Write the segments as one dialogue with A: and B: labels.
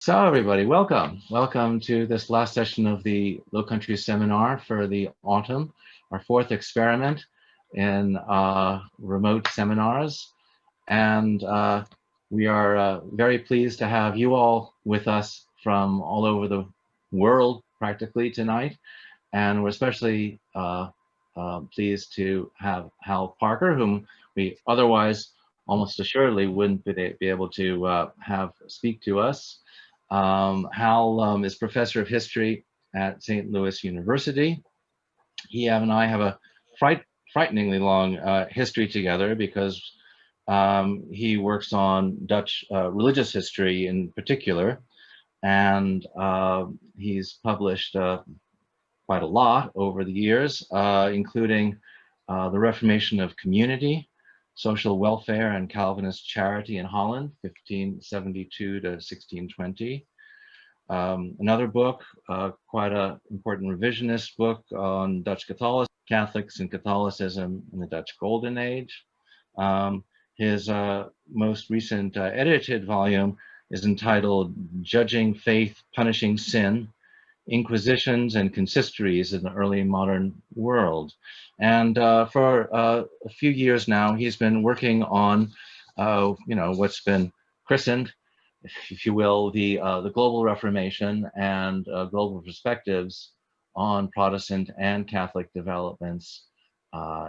A: So everybody, welcome. Welcome to this last session of the Low Country Seminar for the autumn, our fourth experiment in remote seminars. And we are very pleased to have you all with us from all over the world practically tonight. And we're especially pleased to have Hal Parker, whom we otherwise almost assuredly wouldn't be able to have speak to us. Hal is professor of history at St. Louis University. He and I have a frighteningly long history together because he works on Dutch religious history in particular, and he's published quite a lot over the years, including The Reformation of Community, Social Welfare and Calvinist Charity in Holland, 1572 to 1620. Another book, quite an important revisionist book on Dutch Catholicism, Catholics and Catholicism in the Dutch Golden Age. His most recent edited volume is entitled Judging Faith, Punishing Sin, Inquisitions and Consistories in the Early Modern World. And for a few years now, he's been working on, what's been christened, if you will, the global Reformation and global perspectives on Protestant and Catholic developments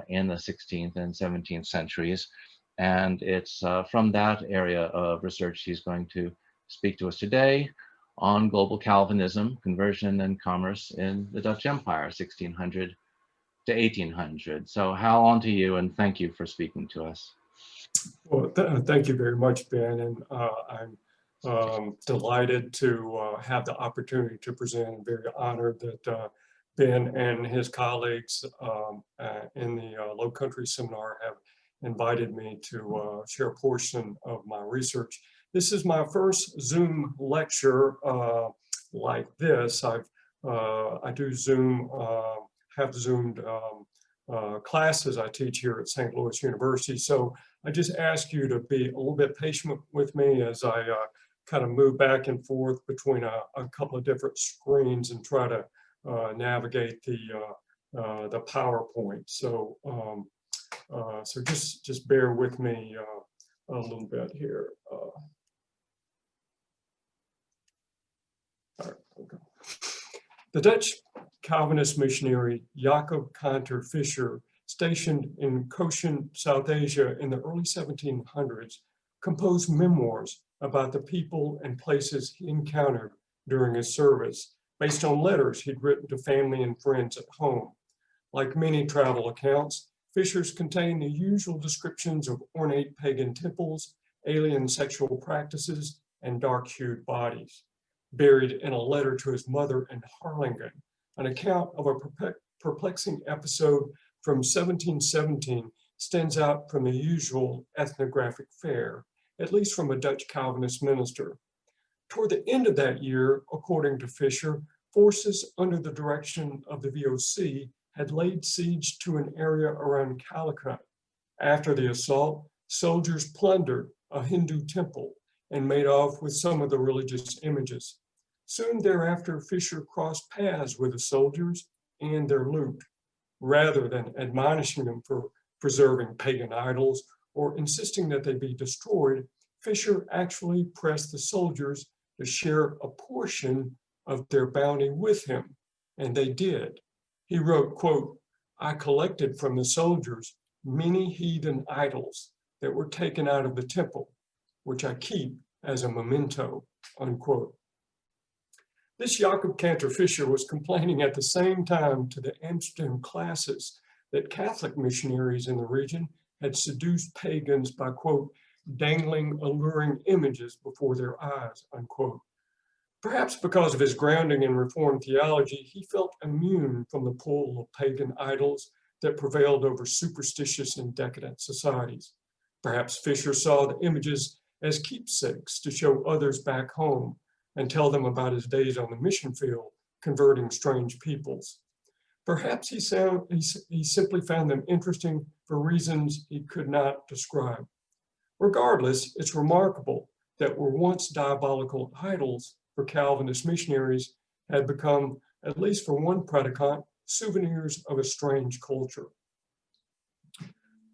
A: in the 16th and 17th centuries. And it's from that area of research he's going to speak to us today on global Calvinism, conversion and commerce in the Dutch Empire, 1600 to 1800. So Hal, on to you, and thank you for speaking to us.
B: Well, thank you very much, Ben, and I'm delighted to have the opportunity to present. I'm very honored that Ben and his colleagues in the Low Country Seminar have invited me to share a portion of my research. This is my first Zoom lecture like this. I do Zoom, have Zoomed classes I teach here at St. Louis University. So I just ask you to be a little bit patient with me as I kind of move back and forth between a couple of different screens and try to navigate the PowerPoint. So so just bear with me a little bit here. All right, okay. The Dutch Calvinist missionary Jakob Kulman stationed in Cochin, South Asia in the early 1700s, composed memoirs about the people and places he encountered during his service, based on letters he'd written to family and friends at home. Like many travel accounts, Fisher's contain the usual descriptions of ornate pagan temples, alien sexual practices, and dark-hued bodies. Buried in a letter to his mother in Harlingen, an account of a perplexing episode from 1717 stands out from the usual ethnographic fare, at least from a Dutch Calvinist minister. Toward the end of that year, according to Fisher, forces under the direction of the VOC had laid siege to an area around Calicut. After the assault, soldiers plundered a Hindu temple and made off with some of the religious images. Soon thereafter, Fisher crossed paths with the soldiers and their loot. Rather than admonishing them for preserving pagan idols or insisting that they be destroyed, Fisher actually pressed the soldiers to share a portion of their bounty with him, and they did. He wrote, quote, "I collected from the soldiers many heathen idols that were taken out of the temple, which I keep as a memento," unquote. This Jakob Kulman Fisher was complaining at the same time to the Amsterdam classes that Catholic missionaries in the region had seduced pagans by, quote, "dangling alluring images before their eyes," unquote. Perhaps because of his grounding in Reformed theology, he felt immune from the pull of pagan idols that prevailed over superstitious and decadent societies. Perhaps Fisher saw the images as keepsakes to show others back home and tell them about his days on the mission field, converting strange peoples. Perhaps he simply found them interesting for reasons he could not describe. Regardless, it's remarkable that what were once diabolical idols for Calvinist missionaries had become, at least for one predicant, souvenirs of a strange culture.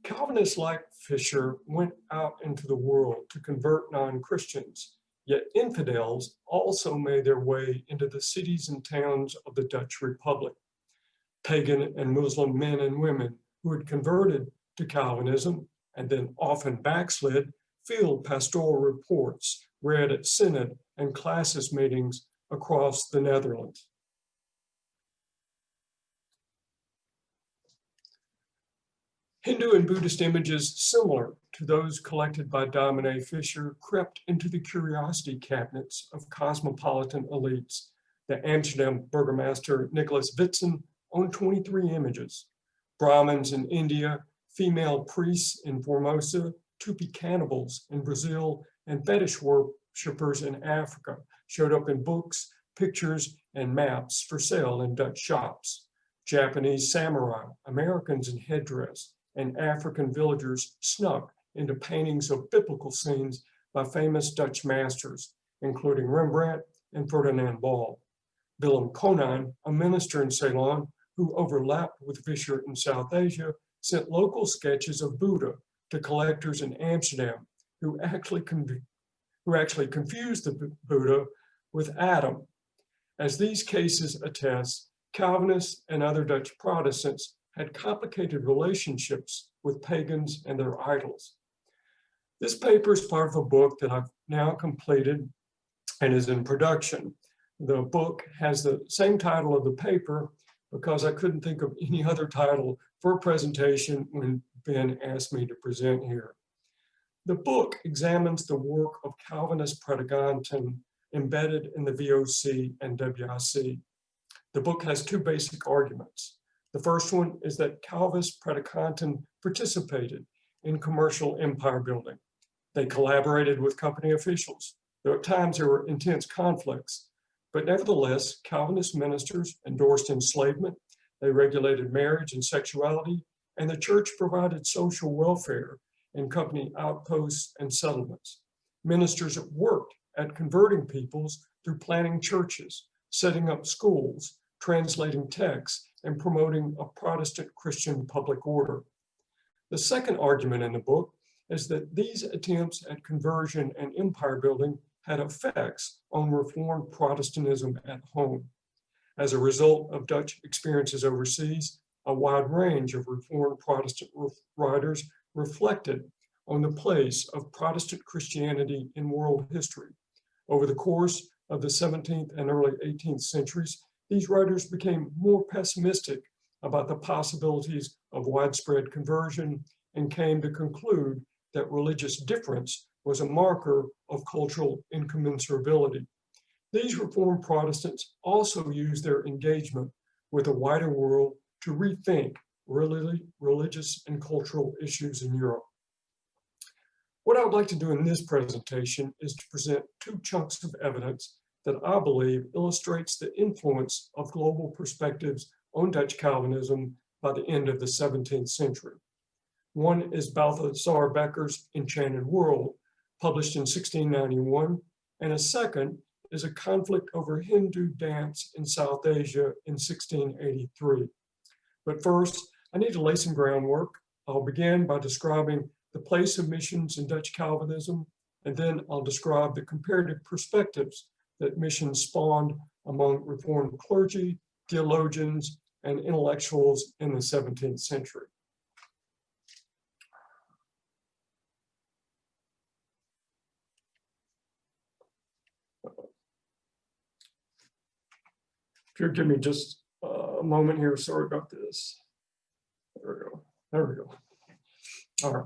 B: Calvinists like Fisher went out into the world to convert non-Christians, yet infidels also made their way into the cities and towns of the Dutch Republic. Pagan and Muslim men and women who had converted to Calvinism and then often backslid field pastoral reports read at synod and classis meetings across the Netherlands. Hindu and Buddhist images similar to those collected by Domine Fisher crept into the curiosity cabinets of cosmopolitan elites. The Amsterdam burgomaster Nicholas Witsen owned 23 images. Brahmins in India, female priests in Formosa, Tupi cannibals in Brazil, and fetish worshippers in Africa showed up in books, pictures, and maps for sale in Dutch shops. Japanese samurai, Americans in headdress, and African villagers snuck into paintings of biblical scenes by famous Dutch masters, including Rembrandt and Ferdinand Bol. Willem Konijn, a minister in Ceylon who overlapped with Fisher in South Asia, sent local sketches of Buddha to collectors in Amsterdam who actually confused the Buddha with Adam. As these cases attest, Calvinists and other Dutch Protestants had complicated relationships with pagans and their idols. This paper is part of a book that I've now completed and is in production. The book has the same title of the paper because I couldn't think of any other title for a presentation when Ben asked me to present here. The book examines the work of Calvinist predicanten embedded in the VOC and WIC. The book has two basic arguments. The first one is that Calvinist predicanten participated in commercial empire building. They collaborated with company officials, though at times there were intense conflicts. But nevertheless, Calvinist ministers endorsed enslavement, they regulated marriage and sexuality, and the church provided social welfare in company outposts and settlements. Ministers worked at converting peoples through planting churches, setting up schools, translating texts, and promoting a Protestant Christian public order. The second argument in the book is that these attempts at conversion and empire building had effects on Reformed Protestantism at home. As a result of Dutch experiences overseas, a wide range of Reformed Protestant writers reflected on the place of Protestant Christianity in world history. Over the course of the 17th and early 18th centuries, these writers became more pessimistic about the possibilities of widespread conversion and came to conclude that religious difference was a marker of cultural incommensurability. These Reformed Protestants also used their engagement with a wider world to rethink religious and cultural issues in Europe. What I would like to do in this presentation is to present two chunks of evidence that I believe illustrates the influence of global perspectives on Dutch Calvinism by the end of the 17th century. One is Balthazar Becker's Enchanted World, published in 1691, and a second is a conflict over Hindu dance in South Asia in 1683. But first, I need to lay some groundwork. I'll begin by describing the place of missions in Dutch Calvinism, and then I'll describe the comparative perspectives that missions spawned among Reformed clergy, theologians, and intellectuals in the 17th century. If you'll give me just a moment here, sorry about this. There we go, there we go. All right,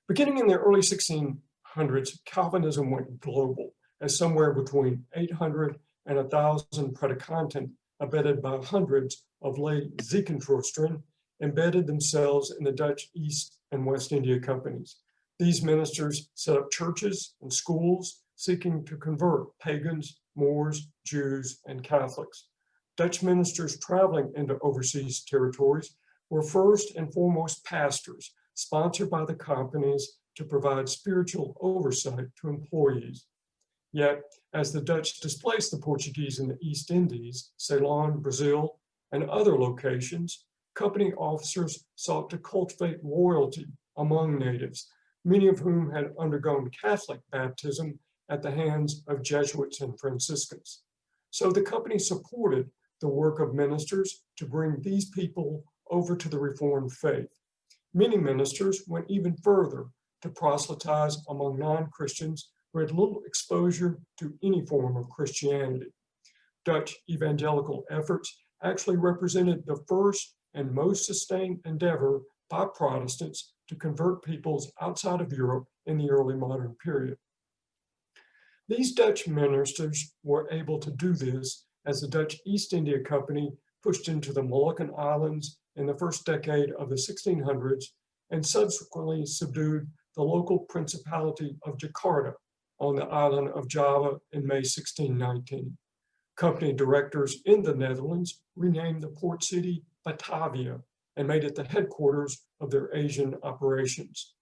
B: beginning in the early 1600s, Calvinism went global as somewhere between 800 and 1,000 predicanten, embedded by hundreds of lay Ziekentroosten, embedded themselves in the Dutch East and West India companies. These ministers set up churches and schools seeking to convert pagans, Moors, Jews, and Catholics. Dutch ministers traveling into overseas territories were first and foremost pastors, sponsored by the companies to provide spiritual oversight to employees. Yet, as the Dutch displaced the Portuguese in the East Indies, Ceylon, Brazil, and other locations, company officers sought to cultivate loyalty among natives, many of whom had undergone Catholic baptism at the hands of Jesuits and Franciscans. So the company supported the work of ministers to bring these people over to the Reformed faith. Many ministers went even further to proselytize among non-Christians who had little exposure to any form of Christianity. Dutch evangelical efforts actually represented the first and most sustained endeavor by Protestants to convert peoples outside of Europe in the early modern period. These Dutch ministers were able to do this as the Dutch East India Company pushed into the Moluccan Islands in the first decade of the 1600s and subsequently subdued the local Principality of Jakarta on the island of Java in May 1619. Company directors in the Netherlands renamed the port city Batavia and made it the headquarters of their Asian operations.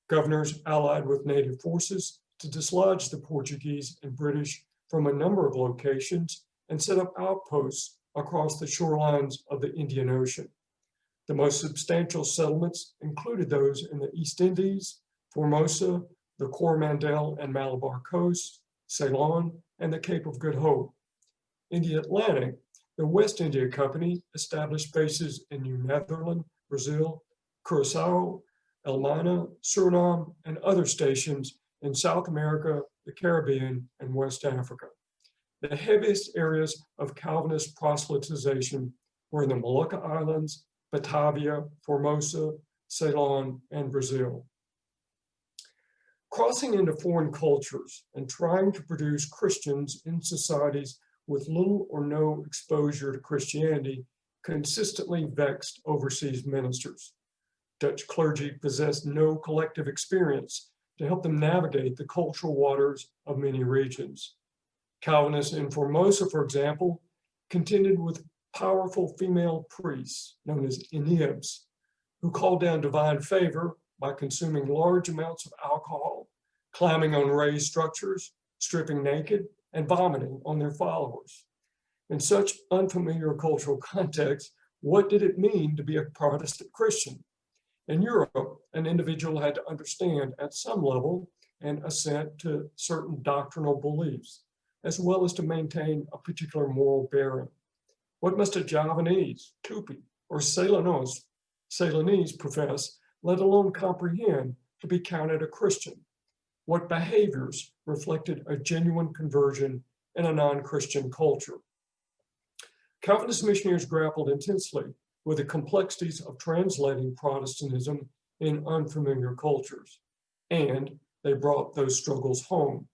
B: Governors allied with native forces to dislodge the Portuguese and British from a number of locations and set up outposts across the shorelines of the Indian Ocean. The most substantial settlements included those in the East Indies, Formosa, the Coromandel and Malabar coasts, Ceylon, and the Cape of Good Hope. In the Atlantic, the West India Company established bases in New Netherland, Brazil, Curacao, Elmina, Suriname, and other stations in South America, the Caribbean, and West Africa. The heaviest areas of Calvinist proselytization were in the Molucca Islands, Batavia, Formosa, Ceylon, and Brazil. Crossing into foreign cultures and trying to produce Christians in societies with little or no exposure to Christianity consistently vexed overseas ministers. Dutch clergy possessed no collective experience to help them navigate the cultural waters of many regions. Calvinists in Formosa, for example, contended with powerful female priests known as Inibs, who called down divine favor by consuming large amounts of alcohol, climbing on raised structures, stripping naked, and vomiting on their followers. In such unfamiliar cultural context, what did it mean to be a Protestant Christian? In Europe, an individual had to understand at some level and assent to certain doctrinal beliefs, as well as to maintain a particular moral bearing. What must a Javanese, Tupi, or Ceylonese profess, let alone comprehend, to be counted a Christian? What behaviors reflected a genuine conversion in a non-Christian culture? Calvinist missionaries grappled intensely with the complexities of translating Protestantism in unfamiliar cultures, and they brought those struggles home.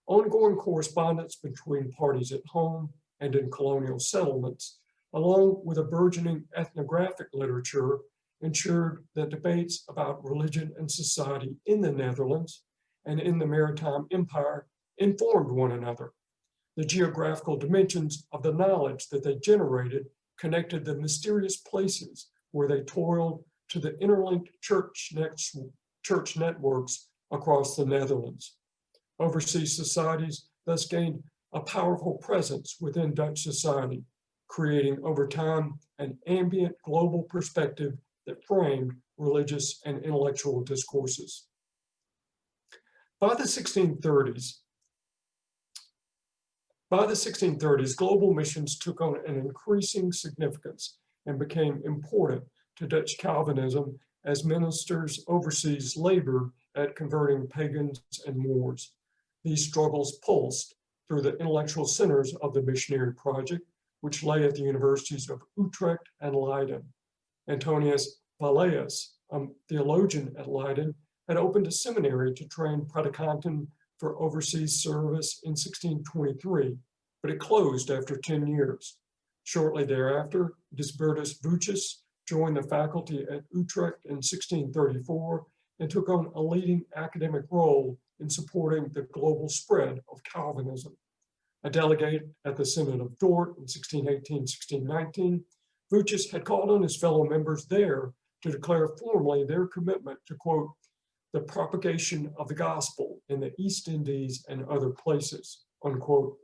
B: Ongoing correspondence between parties at home and in colonial settlements, along with a burgeoning ethnographic literature, ensured that debates about religion and society in the Netherlands and in the Maritime Empire informed one another. The geographical dimensions of the knowledge that they generated connected the mysterious places where they toiled to the interlinked church networks across the Netherlands. Overseas societies thus gained a powerful presence within Dutch society, creating over time an ambient global perspective that framed religious and intellectual discourses. By the 1630s, global missions took on an increasing significance and became important to Dutch Calvinism as ministers overseas labored at converting pagans and Moors. These struggles pulsed through the intellectual centers of the missionary project, which lay at the universities of Utrecht and Leiden. Antonius Valleus, a theologian at Leiden, had opened a seminary to train predicanten for overseas service in 1623, but it closed after 10 years. Shortly thereafter, Disbertus Vucius joined the faculty at Utrecht in 1634 and took on a leading academic role in supporting the global spread of Calvinism. A delegate at the Synod of Dort in 1618-1619, Vucius had called on his fellow members there to declare formally their commitment to, quote, the propagation of the gospel in the East Indies and other places. unquote.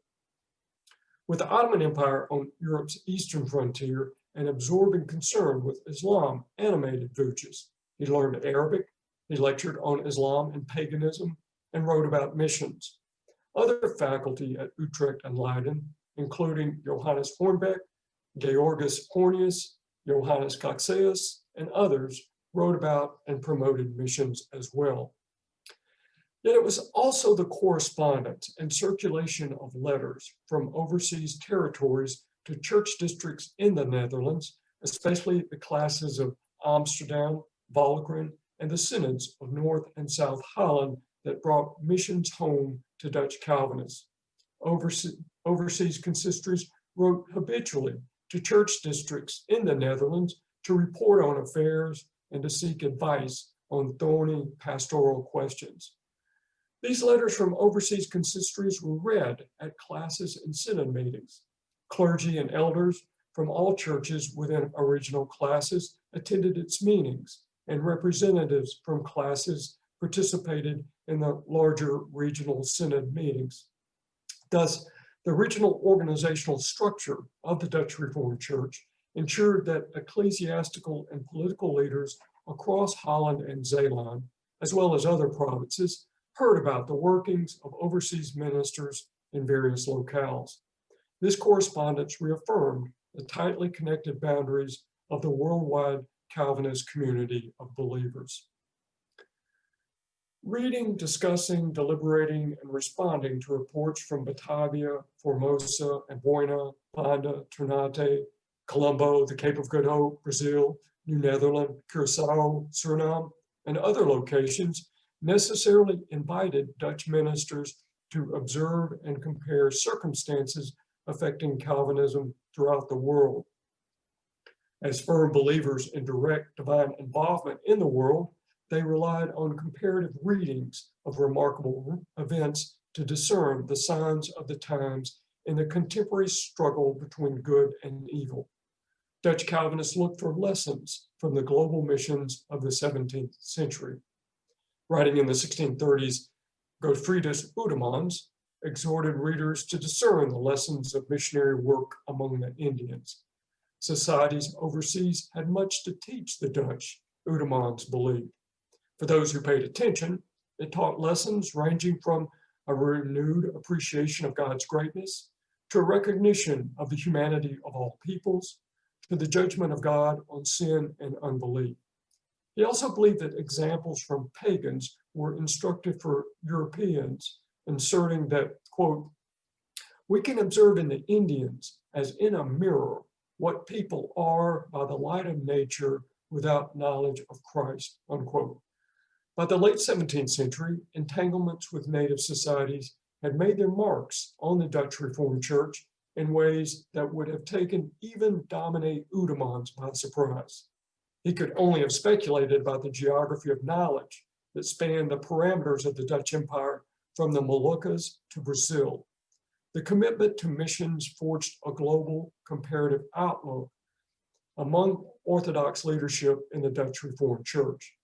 B: With the Ottoman Empire on Europe's eastern frontier, an absorbing concern with Islam animated Vucic. He learned Arabic, he lectured on Islam and paganism, and wrote about missions. Other faculty at Utrecht and Leiden, including Johannes Hornbeck, Georgus Hornius, Johannes Coxeus, and others, wrote about and promoted missions as well. Yet it was also the correspondence and circulation of letters from overseas territories to church districts in the Netherlands, especially the classes of Amsterdam, Walcheren, and the synods of North and South Holland that brought missions home to Dutch Calvinists. Overseas consistories wrote habitually to church districts in the Netherlands to report on affairs and to seek advice on thorny pastoral questions. These letters from overseas consistories were read at classes and synod meetings. Clergy and elders from all churches within original classes attended its meetings, and representatives from classes participated in the larger regional synod meetings. Thus, the original organizational structure of the Dutch Reformed Church ensured that ecclesiastical and political leaders across Holland and Zeeland, as well as other provinces, heard about the workings of overseas ministers in various locales. This correspondence reaffirmed the tightly connected boundaries of the worldwide Calvinist community of believers. Reading, discussing, deliberating, and responding to reports from Batavia, Formosa, Amboina, Banda, Ternate, Colombo, the Cape of Good Hope, Brazil, New Netherland, Curaçao, Suriname, and other locations necessarily invited Dutch ministers to observe and compare circumstances affecting Calvinism throughout the world. As firm believers in direct divine involvement in the world, they relied on comparative readings of remarkable events to discern the signs of the times in the contemporary struggle between good and evil. Dutch Calvinists looked for lessons from the global missions of the 17th century. Writing in the 1630s, Godfriedus Oudemans exhorted readers to discern the lessons of missionary work among the Indians. Societies overseas had much to teach the Dutch, Oudemans believed. For those who paid attention, it taught lessons ranging from a renewed appreciation of God's greatness to a recognition of the humanity of all peoples, to the judgment of God on sin and unbelief. He also believed that examples from pagans were instructive for Europeans, inserting that, quote, "We can observe in the Indians, as in a mirror, what people are by the light of nature without knowledge of Christ," unquote. By the late 17th century, entanglements with native societies had made their marks on the Dutch Reformed Church in ways that would have taken even Dominee Oudemans by surprise. He could only have speculated about the geography of knowledge that spanned the parameters of the Dutch Empire from the Moluccas to Brazil. The commitment to missions forged a global comparative outlook among Orthodox leadership in the Dutch Reformed Church.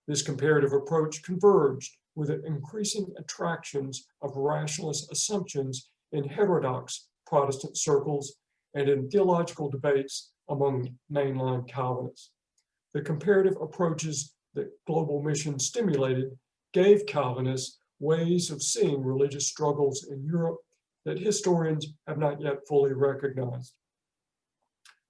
B: This comparative approach converged with the increasing attractions of rationalist assumptions in heterodox Protestant circles and in theological debates among mainline Calvinists. The comparative approaches that global mission stimulated gave Calvinists ways of seeing religious struggles in Europe that historians have not yet fully recognized.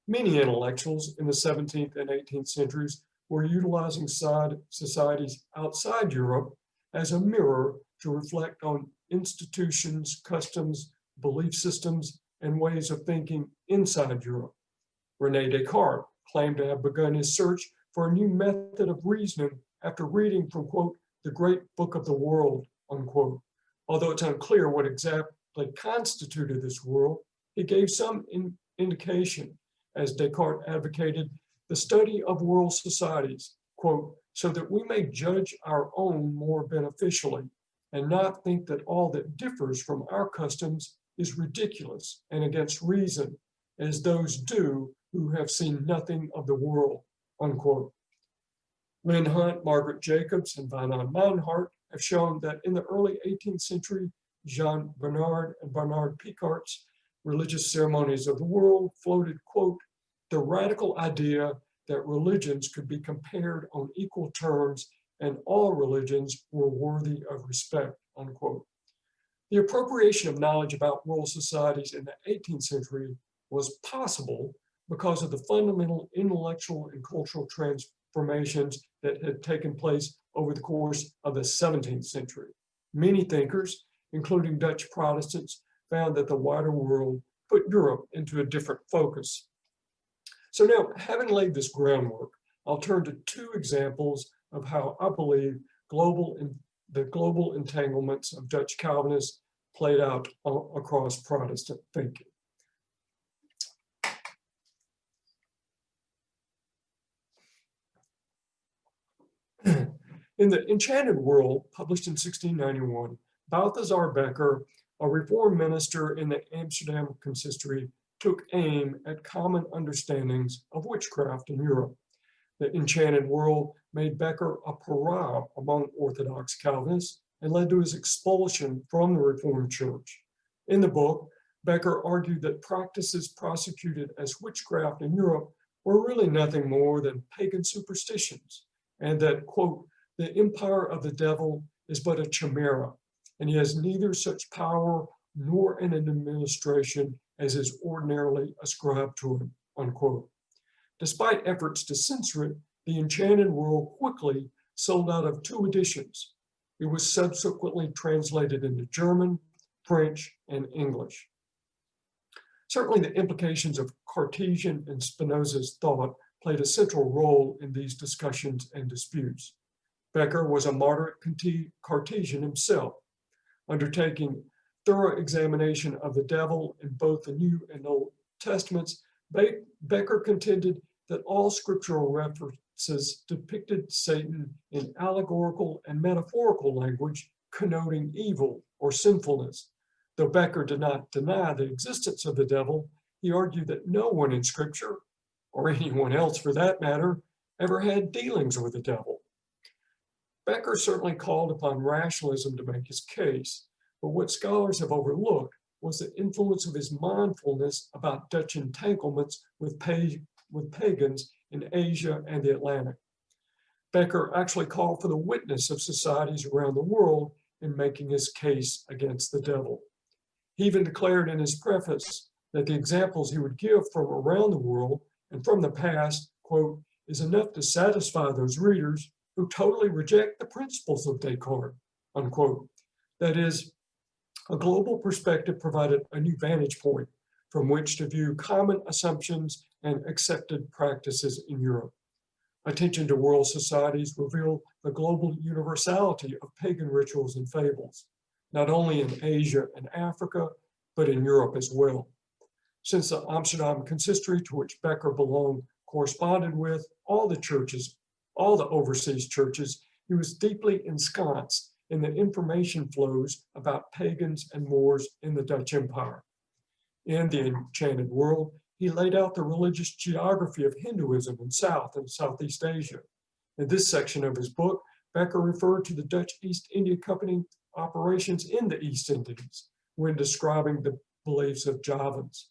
B: Many intellectuals in the 17th and 18th centuries were utilizing societies outside Europe as a mirror to reflect on institutions, customs, belief systems, and ways of thinking inside Europe. René Descartes claimed to have begun his search for a new method of reasoning after reading from, quote, the great book of the world, unquote. Although it's unclear what exactly constituted this world, he gave some indication, as Descartes advocated the study of world societies, quote, so that we may judge our own more beneficially and not think that all that differs from our customs is ridiculous and against reason, as those do who have seen nothing of the world, unquote. Lynn Hunt, Margaret Jacobs, and Van Mannhart have shown that in the early 18th century, Jean Bernard and Bernard Picart's Religious Ceremonies of the World floated, quote, the radical idea that religions could be compared on equal terms and all religions were worthy of respect, unquote. The appropriation of knowledge about world societies in the 18th century was possible because of the fundamental intellectual and cultural transformations that had taken place over the course of the 17th century. Many thinkers, including Dutch Protestants, found that the wider world put Europe into a different focus. So now, having laid this groundwork, I'll turn to two examples of how I believe the global entanglements of Dutch Calvinists played out across Protestant thinking. In The Enchanted World, published in 1691, Balthazar Becker, a reformed minister in the Amsterdam consistory, took aim at common understandings of witchcraft in Europe. The Enchanted World made Becker a pariah among Orthodox Calvinists and led to his expulsion from the Reformed Church. In the book, Becker argued that practices prosecuted as witchcraft in Europe were really nothing more than pagan superstitions, and that, quote, the empire of the devil is but a chimera, and he has neither such power nor an administration as is ordinarily ascribed to him, unquote. Despite efforts to censor it, The Enchanted World quickly sold out of 2 editions. It was subsequently translated into German, French, and English. Certainly the implications of Cartesian and Spinoza's thought played a central role in these discussions and disputes. Becker was a moderate Cartesian himself, undertaking thorough examination of the devil in both the New and Old Testaments. Becker contended that all scriptural references depicted Satan in allegorical and metaphorical language connoting evil or sinfulness. Though Becker did not deny the existence of the devil, he argued that no one in Scripture, or anyone else for that matter, ever had dealings with the devil. Becker certainly called upon rationalism to make his case, but what scholars have overlooked was the influence of his mindfulness about Dutch entanglements with pagans in Asia and the Atlantic. Becker actually called for the witness of societies around the world in making his case against the devil. He even declared in his preface that the examples he would give from around the world and from the past, quote, is enough to satisfy those readers who totally reject the principles of Descartes, unquote. That is, a global perspective provided a new vantage point from which to view common assumptions and accepted practices in Europe. Attention to world societies revealed the global universality of pagan rituals and fables, not only in Asia and Africa, but in Europe as well. Since the Amsterdam consistory, to which Becker belonged, corresponded with all the overseas churches, he was deeply ensconced in the information flows about pagans and Moors in the Dutch Empire. In The Enchanted World, he laid out the religious geography of Hinduism in South and Southeast Asia. In this section of his book, Becker referred to the Dutch East India Company operations in the East Indies when describing the beliefs of Javans.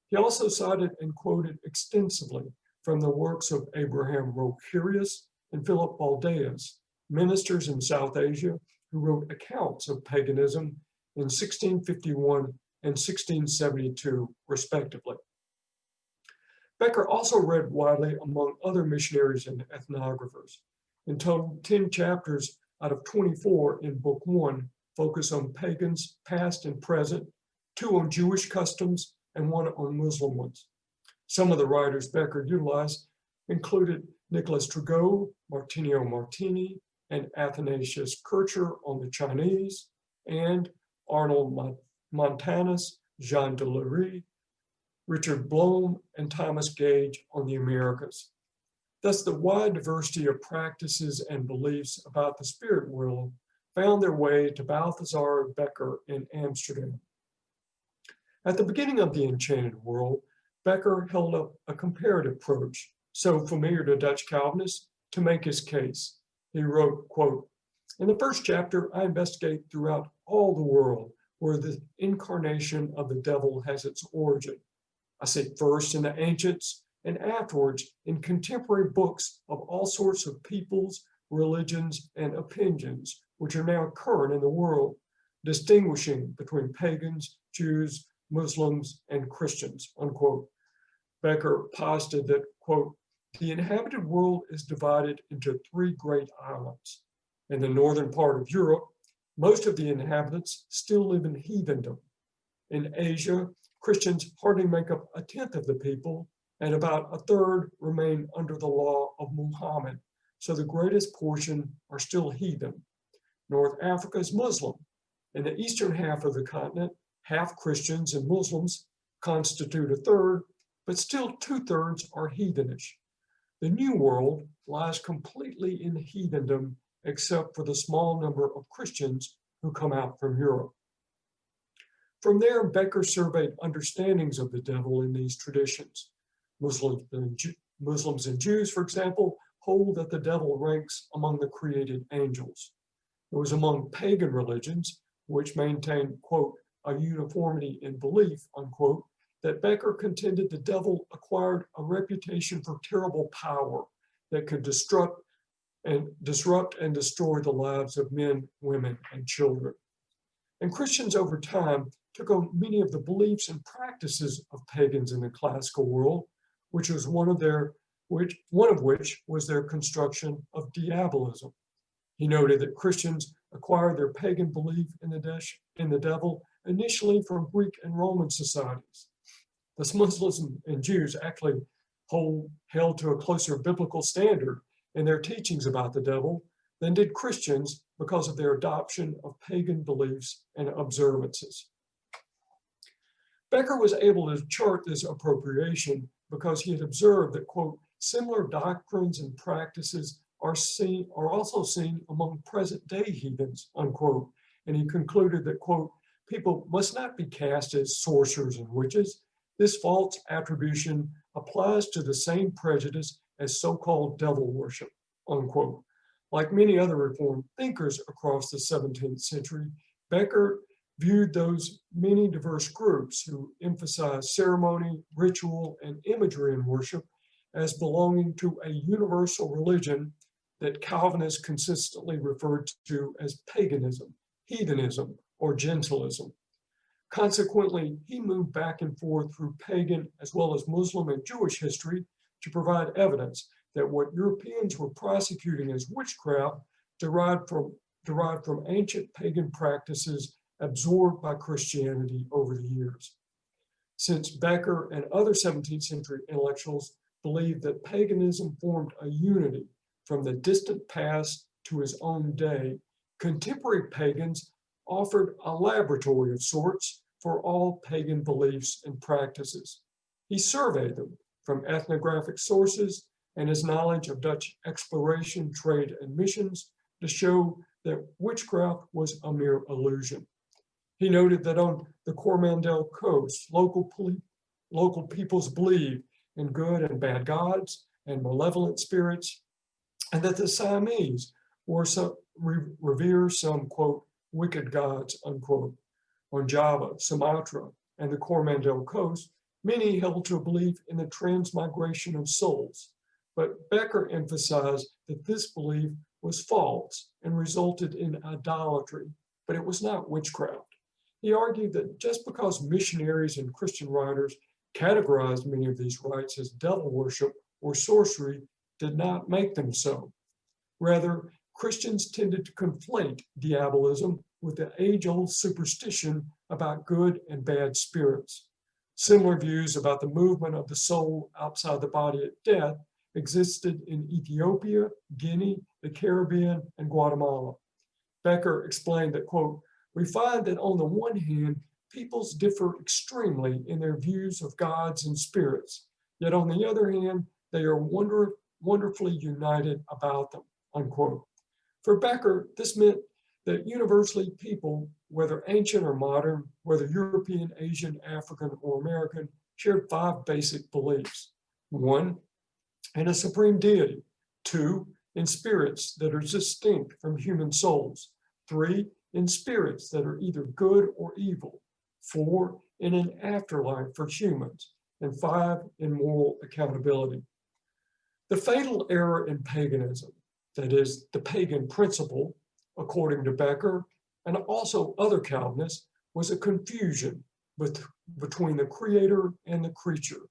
B: He also cited and quoted extensively from the works of Abraham Rocurius and Philip Baldeas, ministers in South Asia who wrote accounts of paganism in 1651 and 1672, respectively. Becker also read widely among other missionaries and ethnographers. In total, 10 chapters out of 24 in Book 1 focus on pagans, past and present, 2 on Jewish customs, and 1 on Muslim ones. Some of the writers Becker utilized included Nicholas Turgot, Martinio Martini, and Athanasius Kircher on the Chinese, and Arnold Montanus, Jean de Lery, Richard Blome, and Thomas Gage on the Americas. Thus, the wide diversity of practices and beliefs about the spirit world found their way to Balthazar Becker in Amsterdam. At the beginning of The Enchanted World, Becker held up a comparative approach, so familiar to Dutch Calvinists, to make his case. He wrote, quote, in the first chapter, I investigate throughout all the world where the incarnation of the devil has its origin. I say first in the ancients and afterwards in contemporary books of all sorts of peoples, religions, and opinions, which are now current in the world, distinguishing between pagans, Jews, Muslims, and Christians, unquote. Becker posited that, quote, the inhabited world is divided into three great islands. In the northern part of Europe, most of the inhabitants still live in heathendom. In Asia, Christians hardly make up a tenth of the people, and about a third remain under the law of Muhammad, so the greatest portion are still heathen. North Africa is Muslim. In the eastern half of the continent, half Christians and Muslims constitute a third, but still two-thirds are heathenish. The New World lies completely in heathendom, except for the small number of Christians who come out from Europe. From there, Becker surveyed understandings of the devil in these traditions. Muslims and Jews, for example, hold that the devil ranks among the created angels. It was among pagan religions, which maintained, quote, a uniformity in belief, unquote, that Becker contended the devil acquired a reputation for terrible power that could disrupt and destroy the lives of men, women, and children. And Christians over time took on many of the beliefs and practices of pagans in the classical world, which was one of which was their construction of diabolism. He noted that Christians acquired their pagan belief in the devil initially from Greek and Roman societies. Thus, Muslims and Jews actually held to a closer biblical standard in their teachings about the devil than did Christians because of their adoption of pagan beliefs and observances. Becker was able to chart this appropriation because he had observed that, quote, similar doctrines and practices are also seen among present-day heathens, unquote. And he concluded that, quote, people must not be cast as sorcerers and witches. This false attribution applies to the same prejudice as so-called devil worship, unquote. Like many other Reformed thinkers across the 17th century, Becker viewed those many diverse groups who emphasized ceremony, ritual, and imagery in worship as belonging to a universal religion that Calvinists consistently referred to as paganism, heathenism, or gentilism. Consequently, he moved back and forth through pagan as well as Muslim and Jewish history to provide evidence that what Europeans were prosecuting as witchcraft derived from ancient pagan practices absorbed by Christianity over the years. Since Becker and other 17th century intellectuals believed that paganism formed a unity from the distant past to his own day, contemporary pagans offered a laboratory of sorts for all pagan beliefs and practices. He surveyed them from ethnographic sources and his knowledge of Dutch exploration, trade, and missions to show that witchcraft was a mere illusion. He noted that on the Coromandel coast, local peoples believed in good and bad gods and malevolent spirits, and that the Siamese revere some, quote, wicked gods, unquote. On Java, Sumatra, and the Coromandel coast, many held to a belief in the transmigration of souls, but Becker emphasized that this belief was false and resulted in idolatry, but it was not witchcraft. He argued that just because missionaries and Christian writers categorized many of these rites as devil worship or sorcery did not make them so. Rather, Christians tended to conflate diabolism with the age-old superstition about good and bad spirits. Similar views about the movement of the soul outside the body at death existed in Ethiopia, Guinea, the Caribbean, and Guatemala. Becker explained that, quote, we find that on the one hand, peoples differ extremely in their views of gods and spirits, yet on the other hand, they are wonderfully united about them, unquote. For Becker, this meant that universally people, whether ancient or modern, whether European, Asian, African, or American, shared 5 basic beliefs. 1, in a supreme deity. 2, in spirits that are distinct from human souls. 3, in spirits that are either good or evil, 4, in an afterlife for humans, and 5, in moral accountability. The fatal error in paganism, that is, the pagan principle, according to Becker and also other Calvinists, was a confusion between the creator and the creature.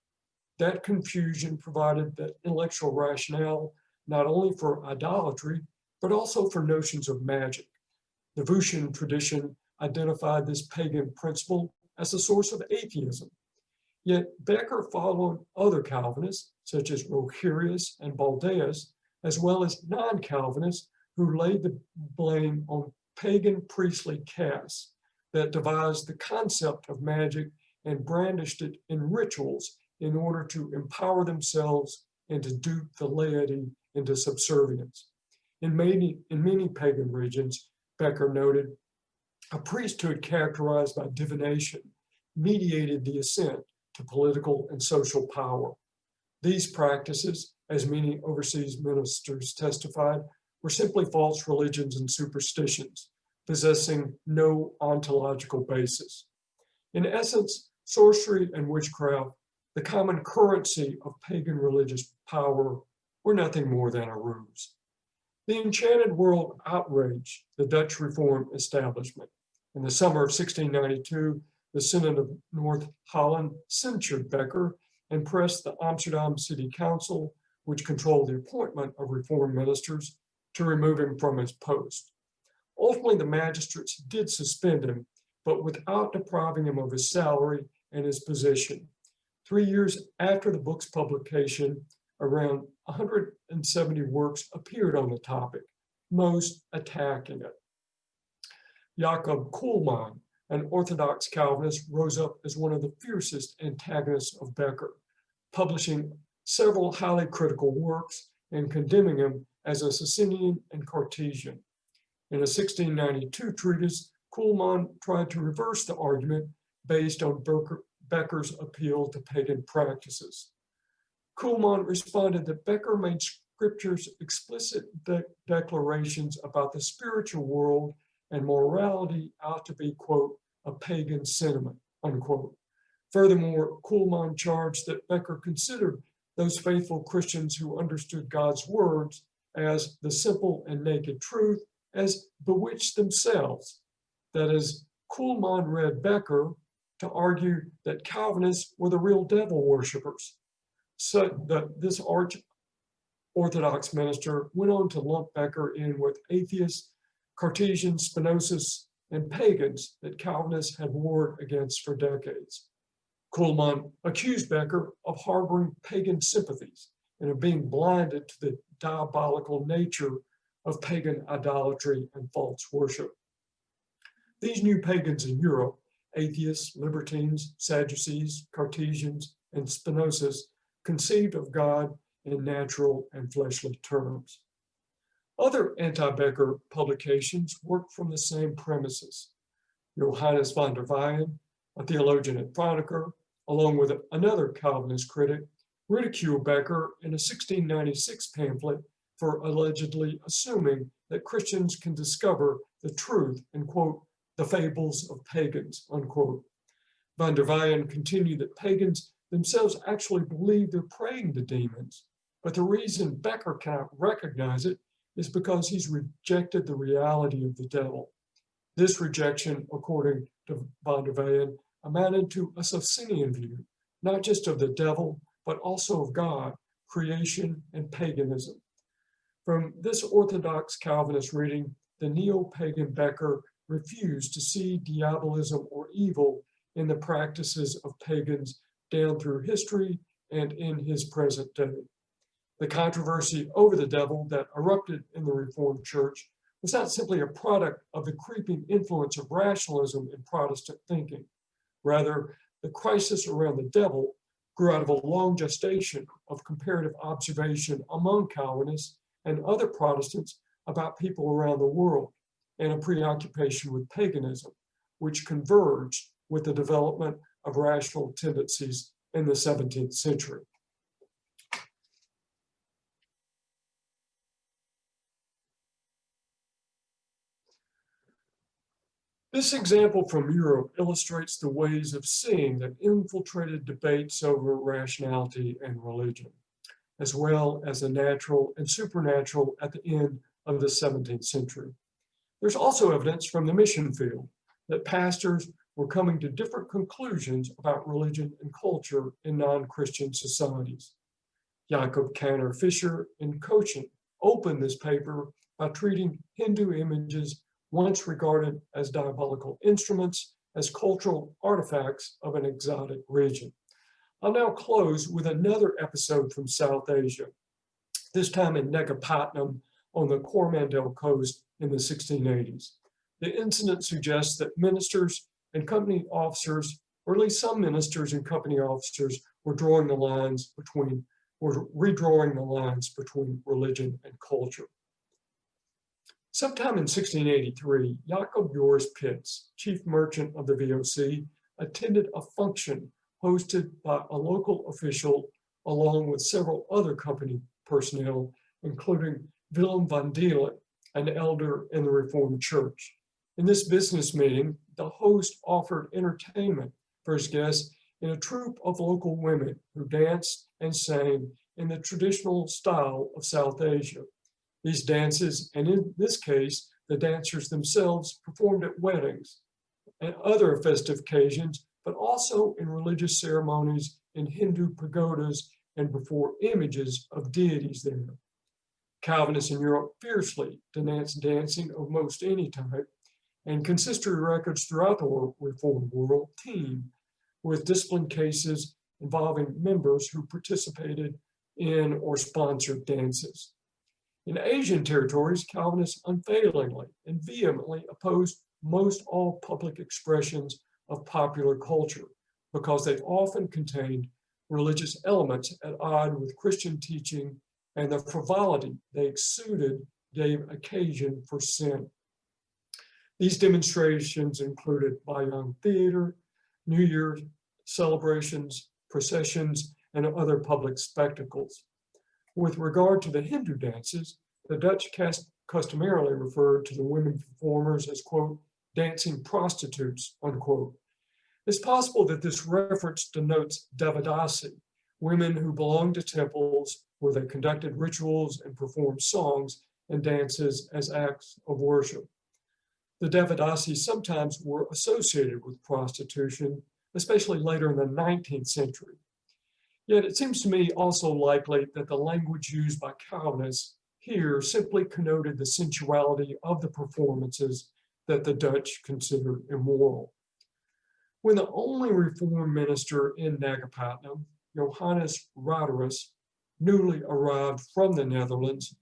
B: That confusion provided the intellectual rationale not only for idolatry, but also for notions of magic. The Voutian tradition identified this pagan principle as a source of atheism. Yet Becker followed other Calvinists, such as Rohirius and Baldeus, as well as non-Calvinists who laid the blame on pagan priestly castes that devised the concept of magic and brandished it in rituals in order to empower themselves and to dupe the laity into subservience. In many pagan regions, Becker noted, a priesthood characterized by divination mediated the ascent to political and social power. These practices, as many overseas ministers testified, were simply false religions and superstitions, possessing no ontological basis. In essence, sorcery and witchcraft, the common currency of pagan religious power, were nothing more than a ruse. The enchanted world outraged the Dutch Reform establishment. In the summer of 1692, the Synod of North Holland censured Becker and pressed the Amsterdam City Council, which controlled the appointment of Reformed ministers, to remove him from his post. Ultimately, the magistrates did suspend him, but without depriving him of his salary and his position. 3 years after the book's publication, around 170 works appeared on the topic, most attacking it. Jakob Kulman, an Orthodox Calvinist, rose up as one of the fiercest antagonists of Becker, publishing several highly critical works and condemning him as a Socinian and Cartesian. In a 1692 treatise, Kulman tried to reverse the argument based on Becker's appeal to pagan practices. Kulman responded that Becker made scripture's explicit declarations about the spiritual world and morality ought to be, quote, a pagan sentiment, unquote. Furthermore, Kulman charged that Becker considered those faithful Christians who understood God's words as the simple and naked truth as bewitched themselves. That is, Kulman read Becker to argue that Calvinists were the real devil worshippers. So that this Orthodox minister went on to lump Becker in with atheists, Cartesians, Spinozaists, and pagans that Calvinists had warred against for decades. Kulman accused Becker of harboring pagan sympathies and of being blinded to the diabolical nature of pagan idolatry and false worship. These new pagans in Europe, atheists, libertines, Sadducees, Cartesians, and Spinozaists, conceived of God in natural and fleshly terms. Other anti-Becker publications worked from the same premises. Johannes Van Der Veyen, a theologian at Franeker, along with another Calvinist critic, ridiculed Becker in a 1696 pamphlet for allegedly assuming that Christians can discover the truth in, quote, the fables of pagans, unquote. Van Der Veyen continued that pagans themselves actually believe they're praying to demons, but the reason Becker cannot recognize it is because he's rejected the reality of the devil. This rejection, according to Van Der Veyen, amounted to a Socinian view, not just of the devil, but also of God, creation, and paganism. From this Orthodox Calvinist reading, the neo-pagan Becker refused to see diabolism or evil in the practices of pagans down through history and in his present day. The controversy over the devil that erupted in the Reformed Church was not simply a product of the creeping influence of rationalism in Protestant thinking. Rather, the crisis around the devil grew out of a long gestation of comparative observation among Calvinists and other Protestants about people around the world, and a preoccupation with paganism, which converged with the development of rational tendencies in the 17th century. This example from Europe illustrates the ways of seeing that infiltrated debates over rationality and religion, as well as the natural and supernatural at the end of the 17th century. There's also evidence from the mission field that pastors were coming to different conclusions about religion and culture in non-Christian societies. Jakob Kulman Fisher in Cochin opened this paper by treating Hindu images once regarded as diabolical instruments as cultural artifacts of an exotic region. I'll now close with another episode from South Asia, this time in Nagapattinam on the Coromandel coast in the 1680s. The incident suggests that ministers and company officers, or at least some ministers and company officers, were redrawing the lines between religion and culture. Sometime in 1683, Jacob Joris Pitts, chief merchant of the VOC, attended a function hosted by a local official along with several other company personnel, including Willem van Dielen, an elder in the Reformed Church. In this business meeting, the host offered entertainment for his guests in a troupe of local women who danced and sang in the traditional style of South Asia. These dances, and in this case, the dancers themselves, performed at weddings and other festive occasions, but also in religious ceremonies in Hindu pagodas and before images of deities there. Calvinists in Europe fiercely denounced dancing of most any type, and consistory records throughout the Reformed world teem with discipline cases involving members who participated in or sponsored dances. In Asian territories, Calvinists unfailingly and vehemently opposed most all public expressions of popular culture because they often contained religious elements at odds with Christian teaching, and the frivolity they exuded gave occasion for sin. These demonstrations included Bayang theater, New Year celebrations, processions, and other public spectacles. With regard to the Hindu dances, the Dutch customarily referred to the women performers as, quote, dancing prostitutes, unquote. It's possible that this reference denotes Devadasi, women who belonged to temples where they conducted rituals and performed songs and dances as acts of worship. The Devadasi sometimes were associated with prostitution, especially later in the 19th century. Yet it seems to me also likely that the language used by Calvinists here simply connoted the sensuality of the performances that the Dutch considered immoral. When the only Reformed minister in Nagapattinam, Johannes Raderus, newly arrived from the Netherlands,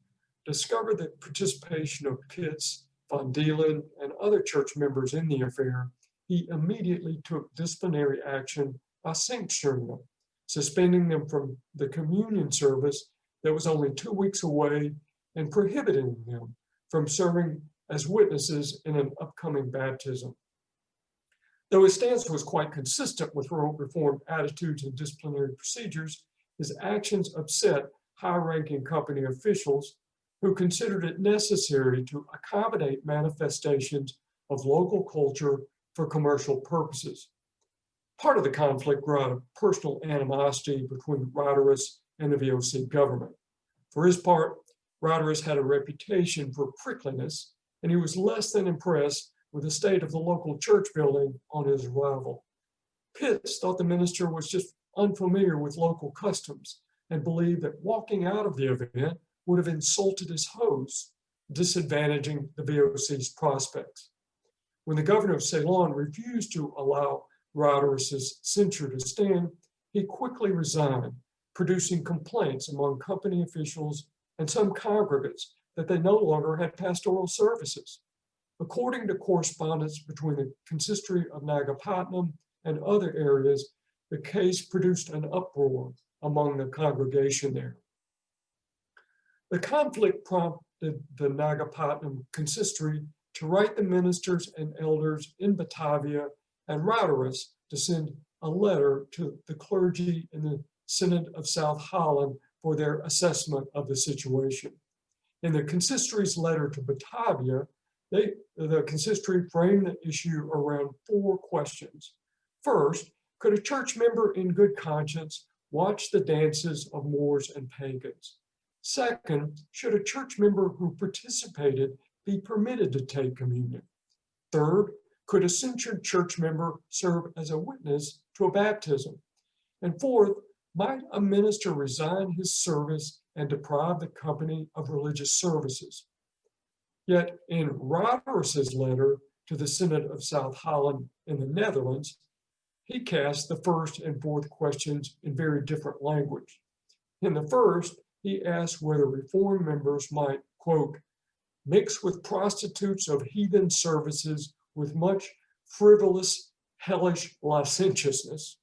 B: discovered the participation of Pitts, Van Dielen, and other church members in the affair, he immediately took disciplinary action by sanctioning them, suspending them from the communion service that was only 2 weeks away and prohibiting them from serving as witnesses in an upcoming baptism. Though his stance was quite consistent with Reformed attitudes and disciplinary procedures, his actions upset high-ranking company officials who considered it necessary to accommodate manifestations of local culture for commercial purposes. Part of the conflict grew out of personal animosity between Raderus and the VOC government. For his part, Raderus had a reputation for prickliness, and he was less than impressed with the state of the local church building on his arrival. Pitts thought the minister was just unfamiliar with local customs and believed that walking out of the event would have insulted his host, disadvantaging the VOC's prospects. When the governor of Ceylon refused to allow Raderus's censure to stand, he quickly resigned, producing complaints among company officials and some congregants that they no longer had pastoral services. According to correspondence between the consistory of Nagapattinam and other areas, the case produced an uproar among the congregation there. The conflict prompted the Nagapattinam consistory to write the ministers and elders in Batavia and Raderus to send a letter to the clergy in the Synod of South Holland for their assessment of the situation. In the consistory's letter to Batavia, The consistory framed the issue around 4 questions. First, could a church member in good conscience watch the dances of Moors and pagans? Second, should a church member who participated be permitted to take communion? Third, could a censured church member serve as a witness to a baptism? And fourth, might a minister resign his service and deprive the company of religious services? Yet in Roderis's letter to the Synod of South Holland in the Netherlands, he cast the first and fourth questions in very different language. In the first, he asked whether Reformed members might, quote, mix with prostitutes of heathen services with much frivolous, hellish licentiousness,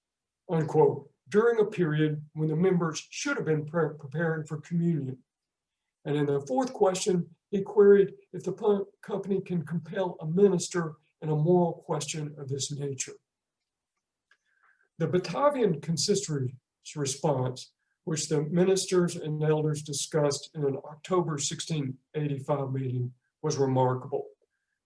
B: unquote, during a period when the members should have been preparing for communion. And in the fourth question, he queried if the company can compel a minister in a moral question of this nature. The Batavian consistory's response, which the ministers and elders discussed in an October 1685 meeting, was remarkable.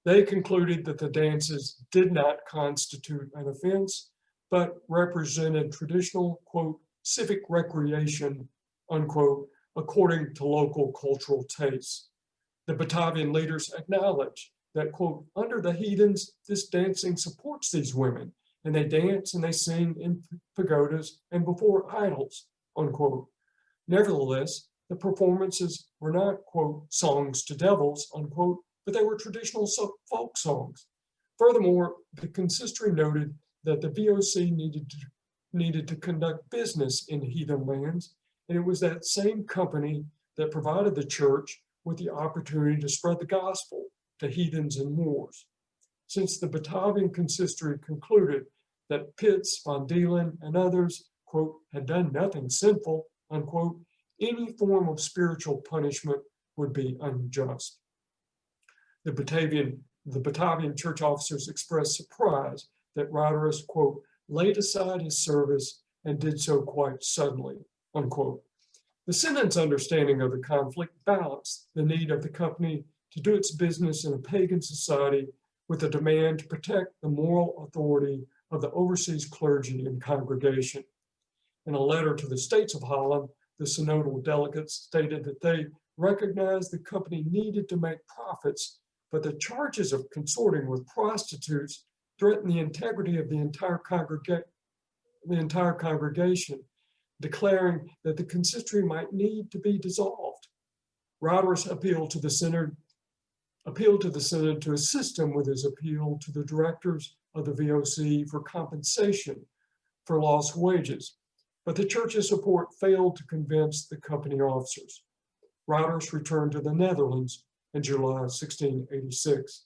B: They concluded that the dances did not constitute an offense, but represented traditional, quote, civic recreation, unquote, according to local cultural tastes. The Batavian leaders acknowledged that, quote, under the heathens, this dancing supports these women, and they dance and they sing in pagodas and before idols, unquote. Nevertheless, the performances were not, quote, songs to devils, unquote, but they were traditional folk songs. Furthermore, the consistory noted that the VOC needed to conduct business in heathen lands, and it was that same company that provided the church with the opportunity to spread the gospel to heathens and Moors. Since the Batavian consistory concluded that Pitts, Van Deelen, and others, quote, had done nothing sinful, unquote, any form of spiritual punishment would be unjust. The Batavian church officers expressed surprise that Roderus, quote, laid aside his service and did so quite suddenly, unquote. The Synod's understanding of the conflict balanced the need of the company to do its business in a pagan society with the demand to protect the moral authority of the overseas clergy and congregation. In a letter to the States of Holland, the synodal delegates stated that they recognized the company needed to make profits, but the charges of consorting with prostitutes threatened the integrity of the entire congregation, declaring that the consistory might need to be dissolved. Roderus appealed to the Synod to assist him with his appeal to the directors of the VOC for compensation for lost wages, but the church's support failed to convince the company officers. Roderus returned to the Netherlands in July 1686.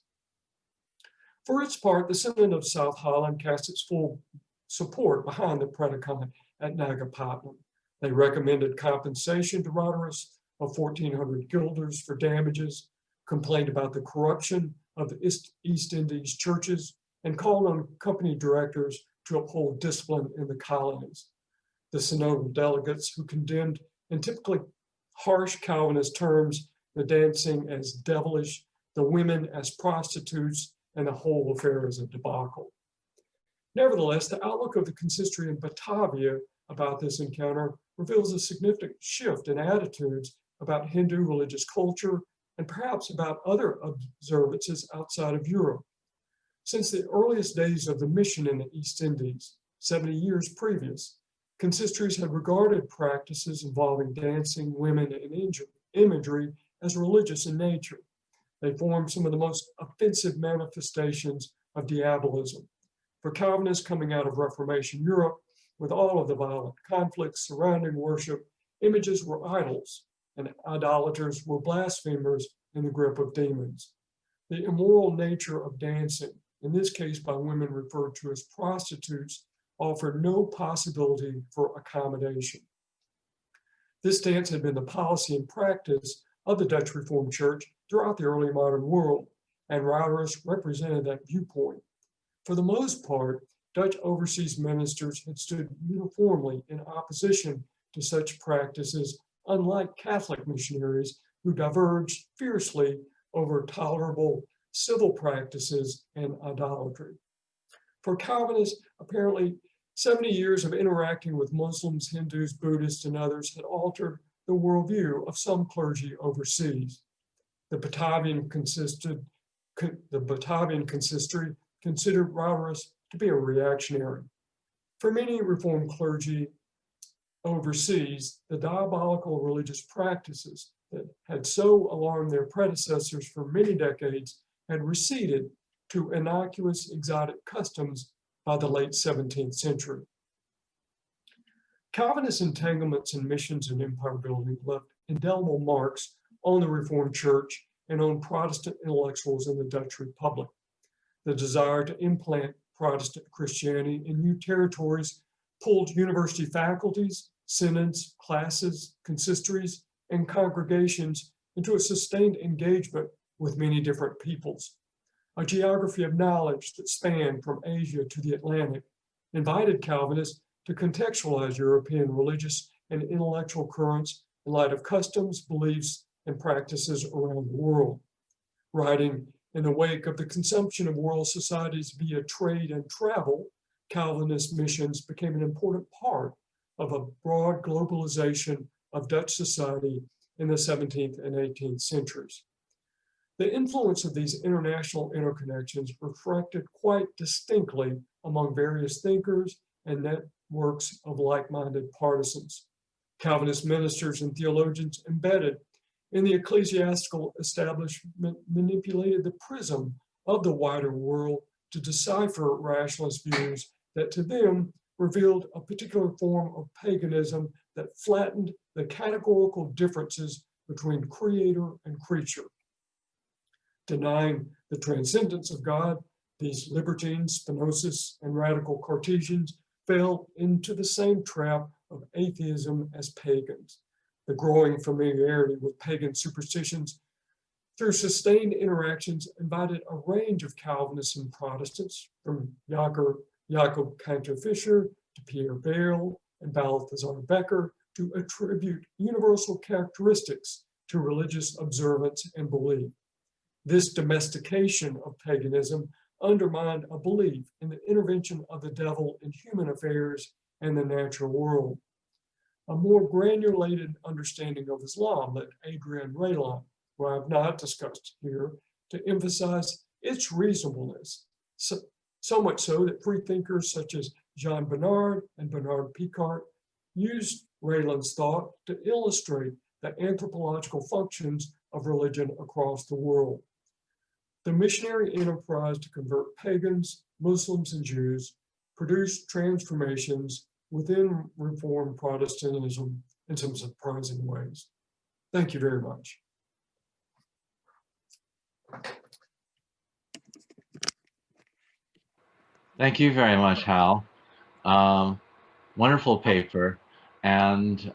B: For its part, the Synod of South Holland cast its full support behind the predicant at Nagapatnam. They recommended compensation to Roderus of 1,400 guilders for damages, complained about the corruption of the East Indies churches, and called on company directors to uphold discipline in the colonies. The synodal delegates, who condemned in typically harsh Calvinist terms the dancing as devilish, the women as prostitutes, and the whole affair as a debacle. Nevertheless, the outlook of the consistory in Batavia about this encounter reveals a significant shift in attitudes about Hindu religious culture and perhaps about other observances outside of Europe. Since the earliest days of the mission in the East Indies, 70 years previous, consistories had regarded practices involving dancing, women, and imagery as religious in nature. They formed some of the most offensive manifestations of diabolism. For Calvinists coming out of Reformation Europe, with all of the violent conflicts surrounding worship, images were idols, and idolaters were blasphemers in the grip of demons. The immoral nature of dancing, in this case by women referred to as prostitutes, offered no possibility for accommodation. This stance had been the policy and practice of the Dutch Reformed Church throughout the early modern world, and Roderus represented that viewpoint. For the most part, Dutch overseas ministers had stood uniformly in opposition to such practices, unlike Catholic missionaries who diverged fiercely over tolerable civil practices, and idolatry. For Calvinists, apparently 70 years of interacting with Muslims, Hindus, Buddhists, and others had altered the worldview of some clergy overseas. The Batavian consistory considered Roberus to be a reactionary. For many Reformed clergy overseas, the diabolical religious practices that had so alarmed their predecessors for many decades had receded to innocuous exotic customs by the late 17th century. Calvinist entanglements in missions and empire building left indelible marks on the Reformed Church and on Protestant intellectuals in the Dutch Republic. The desire to implant Protestant Christianity in new territories pulled university faculties, synods, classes, consistories, and congregations into a sustained engagement with many different peoples. A geography of knowledge that spanned from Asia to the Atlantic invited Calvinists to contextualize European religious and intellectual currents in light of customs, beliefs, and practices around the world. Writing in the wake of the consumption of world societies via trade and travel, Calvinist missions became an important part of a broad globalization of Dutch society in the 17th and 18th centuries. The influence of these international interconnections reflected quite distinctly among various thinkers and networks of like-minded partisans. Calvinist ministers and theologians embedded in the ecclesiastical establishment manipulated the prism of the wider world to decipher rationalist views that to them revealed a particular form of paganism that flattened the categorical differences between creator and creature. Denying the transcendence of God, these libertines, Spinocists, and radical Cartesians fell into the same trap of atheism as pagans. The growing familiarity with pagan superstitions through sustained interactions invited a range of Calvinists and Protestants, from Jakob Kulman to Pierre Bayle and Balthazar Becker, to attribute universal characteristics to religious observance and belief. This domestication of paganism undermined a belief in the intervention of the devil in human affairs and the natural world. A more granulated understanding of Islam led Adrian Raylon, who I have not discussed here, to emphasize its reasonableness, so much so that freethinkers such as Jean Bernard and Bernard Picart used Raylon's thought to illustrate the anthropological functions of religion across the world. The missionary enterprise to convert pagans, Muslims, and Jews produced transformations within Reformed Protestantism in some surprising ways. Thank you very much.
A: Thank you very much, Hal. Wonderful paper. And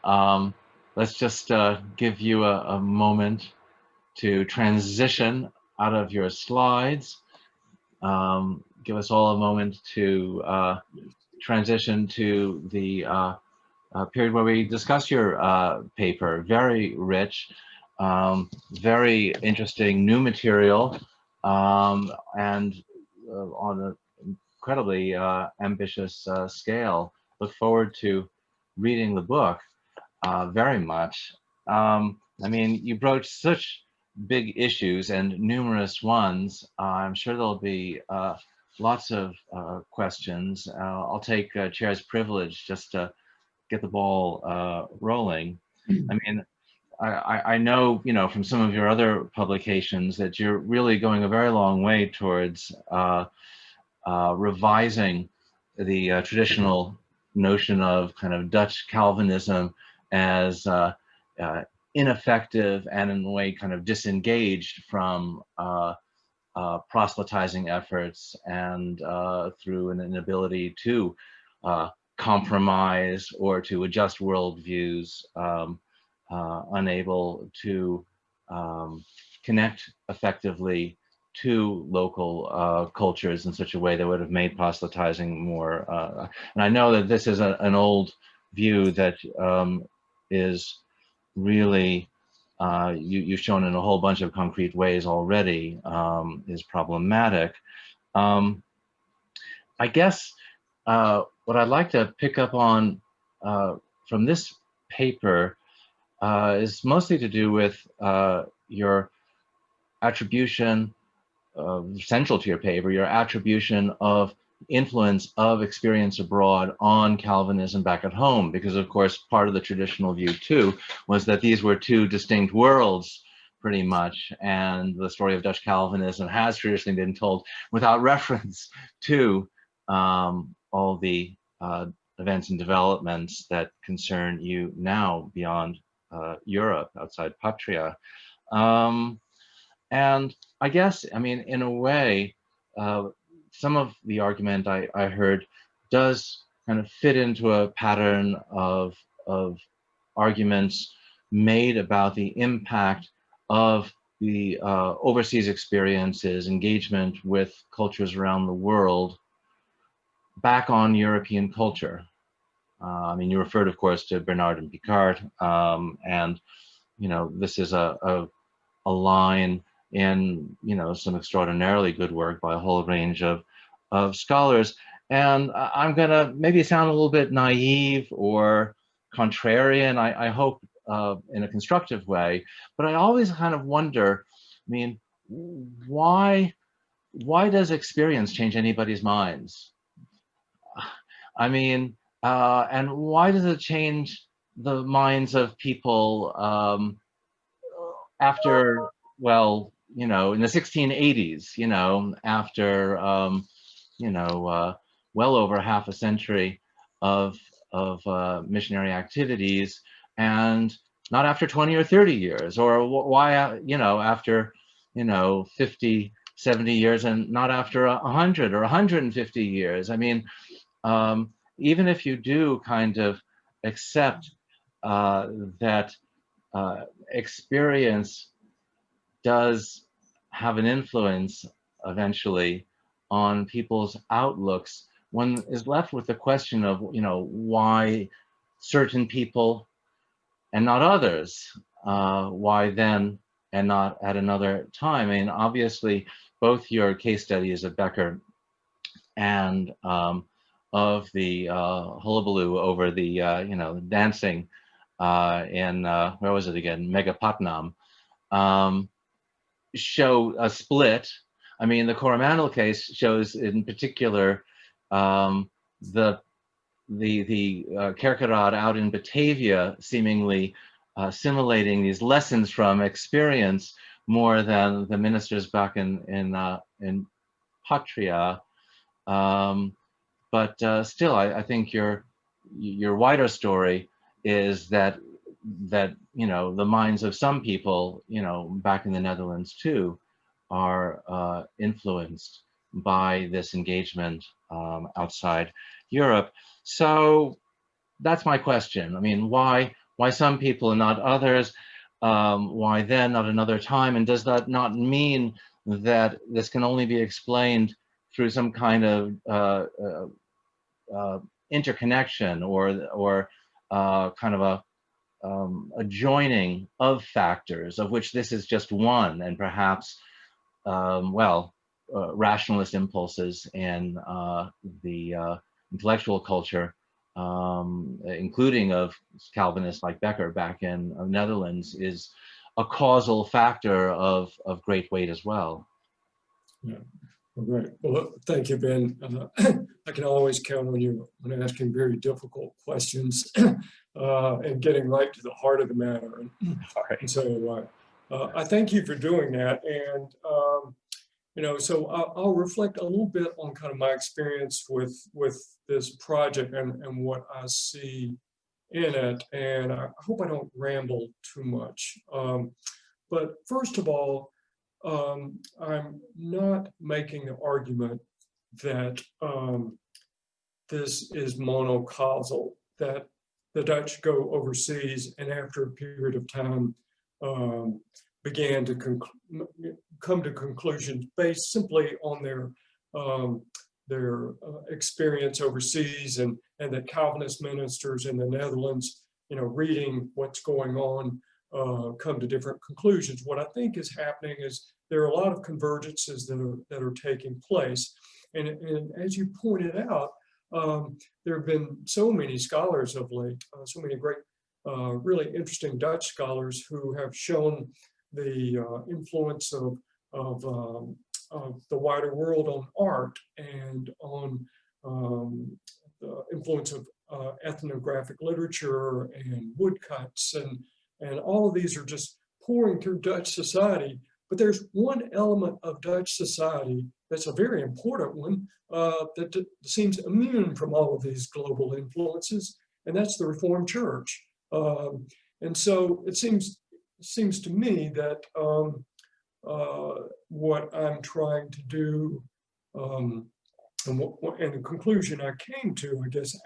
A: let's just give you a moment to transition out of your slides. Give us all a moment to transition to the period where we discuss your paper. Very rich, very interesting new material, and on an incredibly ambitious scale. Look forward to reading the book very much. I mean, you broached such big issues and numerous ones. I'm sure there'll be lots of questions. I'll take chair's privilege just to get the ball rolling. I mean, I know, you know, from some of your other publications that you're really going a very long way towards revising the traditional notion of kind of Dutch Calvinism as ineffective and in a way kind of disengaged from proselytizing efforts and through an inability to compromise or to adjust worldviews, unable to connect effectively to local cultures in such a way that would have made proselytizing more. And I know that this is an old view that is really you've shown in a whole bunch of concrete ways already, is problematic. I guess what I'd like to pick up on from this paper is mostly to do with your attribution, central to your paper, your attribution of influence of experience abroad on Calvinism back at home, because of course part of the traditional view too was that these were two distinct worlds pretty much, and the story of Dutch Calvinism has traditionally been told without reference to all the events and developments that concern you now beyond Europe, outside Patria. And I guess, I mean, in a way, some of the argument I heard does kind of fit into a pattern of arguments made about the impact of the overseas experiences, engagement with cultures around the world back on European culture. I mean, you referred, of course, to Bernard and Picard, and, you know, this is a line in, you know, some extraordinarily good work by a whole range of scholars. And I'm gonna maybe sound a little bit naive or contrarian, I hope in a constructive way, but I always kind of wonder, I mean, why does experience change anybody's minds? I mean, and why does it change the minds of people after, well, you know, in the 1680s, you know, after, you know, well over half a century of missionary activities, and not after 20 or 30 years, or why, you know, after, you know, 50, 70 years, and not after 100 or 150 years. I mean, even if you do kind of accept that experience does have an influence eventually on people's outlooks, one is left with the question of, you know, why certain people and not others? Why then and not at another time? I mean, obviously, both your case studies of Becker and of the hullabaloo over the, you know, dancing in, where was it again, Megapatnam, show a split. I mean, the Coromandel case shows in particular the Kierkegaard out in Batavia seemingly assimilating these lessons from experience more than the ministers back in Patria. But still, I think your wider story is that you know, the minds of some people, you know, back in the Netherlands too, are influenced by this engagement outside Europe. So that's my question. I mean, why some people and not others? Why then, not another time? And does that not mean that this can only be explained through some kind of interconnection or kind of a joining of factors, of which this is just one, and perhaps, well, rationalist impulses in the intellectual culture, including of Calvinists like Becker back in the Netherlands, is a causal factor of great weight as well.
B: Yeah. All right. Well, thank you, Ben. I can always count on you when asking very difficult questions and getting right to the heart of the matter.
A: All right.
B: So I thank you for doing that. And, you know, so I'll reflect a little bit on kind of my experience with this project and what I see in it. And I hope I don't ramble too much. But first of all, I'm not making the argument that this is monocausal, that the Dutch go overseas and after a period of time began to come to conclusions based simply on their experience overseas, and that Calvinist ministers in the Netherlands, you know, reading what's going on come to different conclusions. What I think is happening is there are a lot of convergences that are taking place. And as you pointed out, there have been so many scholars of late, so many great, really interesting Dutch scholars who have shown the influence of the wider world on art and on the influence of ethnographic literature and woodcuts, and all of these are just pouring through Dutch society. But there's one element of Dutch society that's a very important one that seems immune from all of these global influences, and that's the Reformed Church. And so it seems to me that what I'm trying to do, and the conclusion I came to, I guess,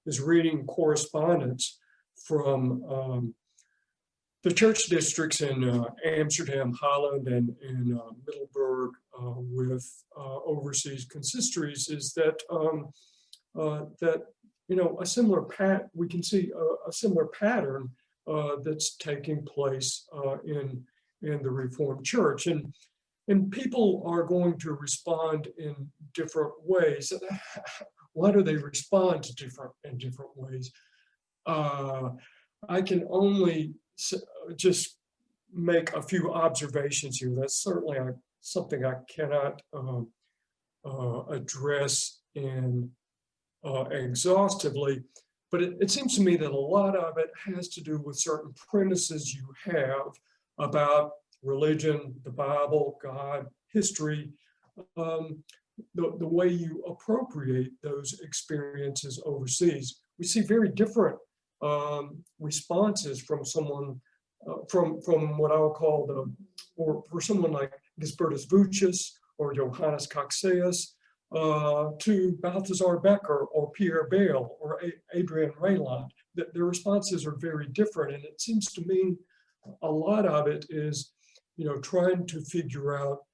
B: is reading correspondence from the church districts in Amsterdam, Holland, and in Middelburg with overseas consistories, is that that a similar we can see a similar pattern that's taking place in the Reformed Church, and people are going to respond in different ways. Why do they respond to in different ways? I can only just make a few observations here. That's certainly something I cannot address exhaustively, but it seems to me that a lot of it has to do with certain premises you have about religion, the Bible, God, history, the way you appropriate those experiences overseas. We see very different responses from someone, from what I'll call or for someone like Gisbertus Vucius or Johannes Coxeus, to Balthazar Becker or Pierre Bayle or Adrian Rayland. Their responses are very different, and it seems to me a lot of it is, trying to figure out,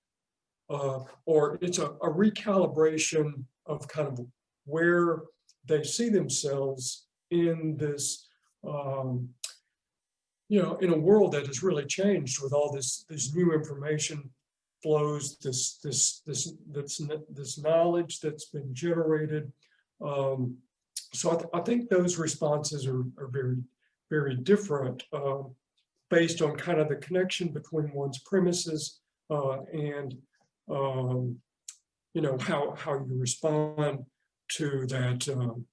B: or it's a recalibration of kind of where they see themselves in this, in a world that has really changed with all this new information flows, this knowledge that's been generated. So I think those responses are very, very different based on kind of the connection between one's premises and how you respond to that, to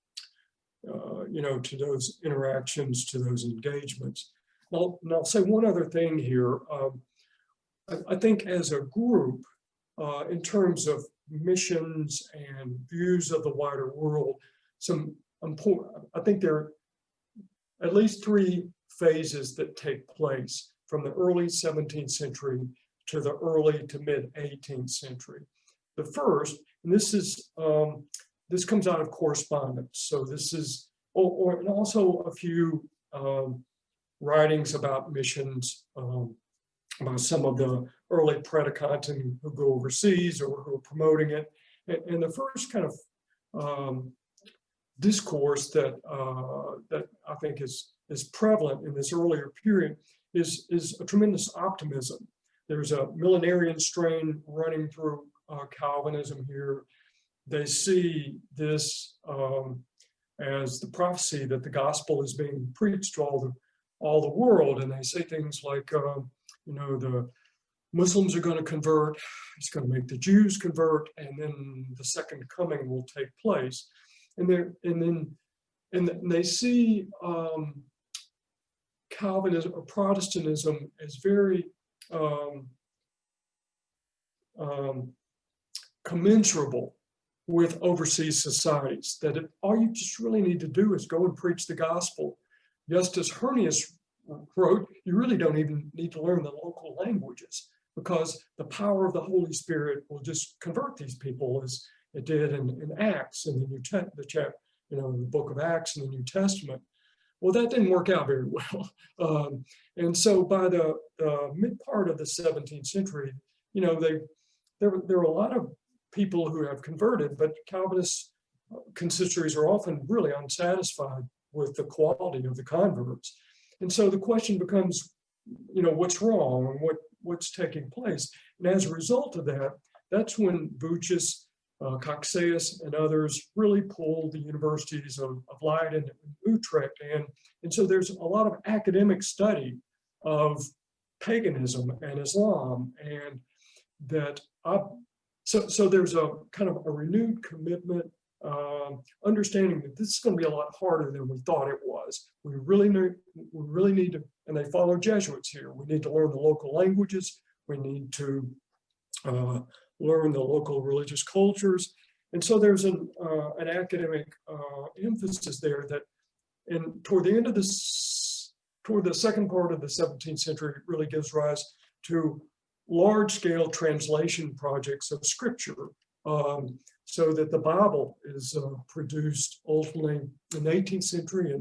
B: those interactions, to those engagements. And I'll say one other thing here. I think as a group, in terms of missions and views of the wider world, I think there are at least three phases that take place from the early 17th century to the early to mid 18th century. The first, and this comes out of correspondence. So this is, and also a few writings about missions, about some of the early predicants who go overseas or who are promoting it. And the first kind of discourse that I think is prevalent in this earlier period is a tremendous optimism. There's a millenarian strain running through Calvinism here. They see this as the prophecy that the gospel is being preached to all the world, and they say things like, the Muslims are going to convert, it's going to make the Jews convert, and then the second coming will take place. And they see Calvinism or Protestantism as very commensurable with overseas societies, that all you just really need to do is go and preach the gospel. Justus Hernius wrote, you really don't even need to learn the local languages, because the power of the Holy Spirit will just convert these people, as it did in Acts, in the book of Acts in the New Testament. Well, that didn't work out very well. And so by the mid part of the 17th century, there were a lot of people who have converted, but Calvinist consistories are often really unsatisfied with the quality of the converts. And so the question becomes, what's wrong and what's taking place? And as a result of that, that's when Vucic, Coxeus, and others really pulled the universities of Leiden and Utrecht in. And so there's a lot of academic study of paganism and Islam, and that so there's a kind of a renewed commitment, understanding that this is going to be a lot harder than we thought it was. We really need to, and they follow Jesuits here. We need to learn the local languages. We need to learn the local religious cultures, and so there's an academic emphasis there that, toward the second part of the 17th century, it really gives rise to large-scale translation projects of scripture, so that the Bible is produced ultimately in the 18th century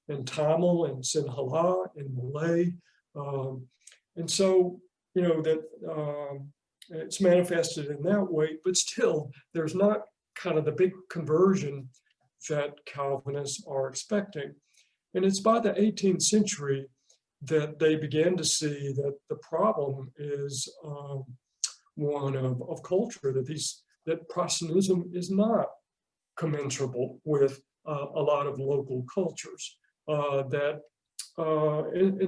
B: in Tamil and Sinhala in Malay, and so that it's manifested in that way. But still, there's not kind of the big conversion that Calvinists are expecting. And it's by the 18th century that they began to see that the problem is one of culture, that Protestantism is not commensurable with a lot of local cultures. And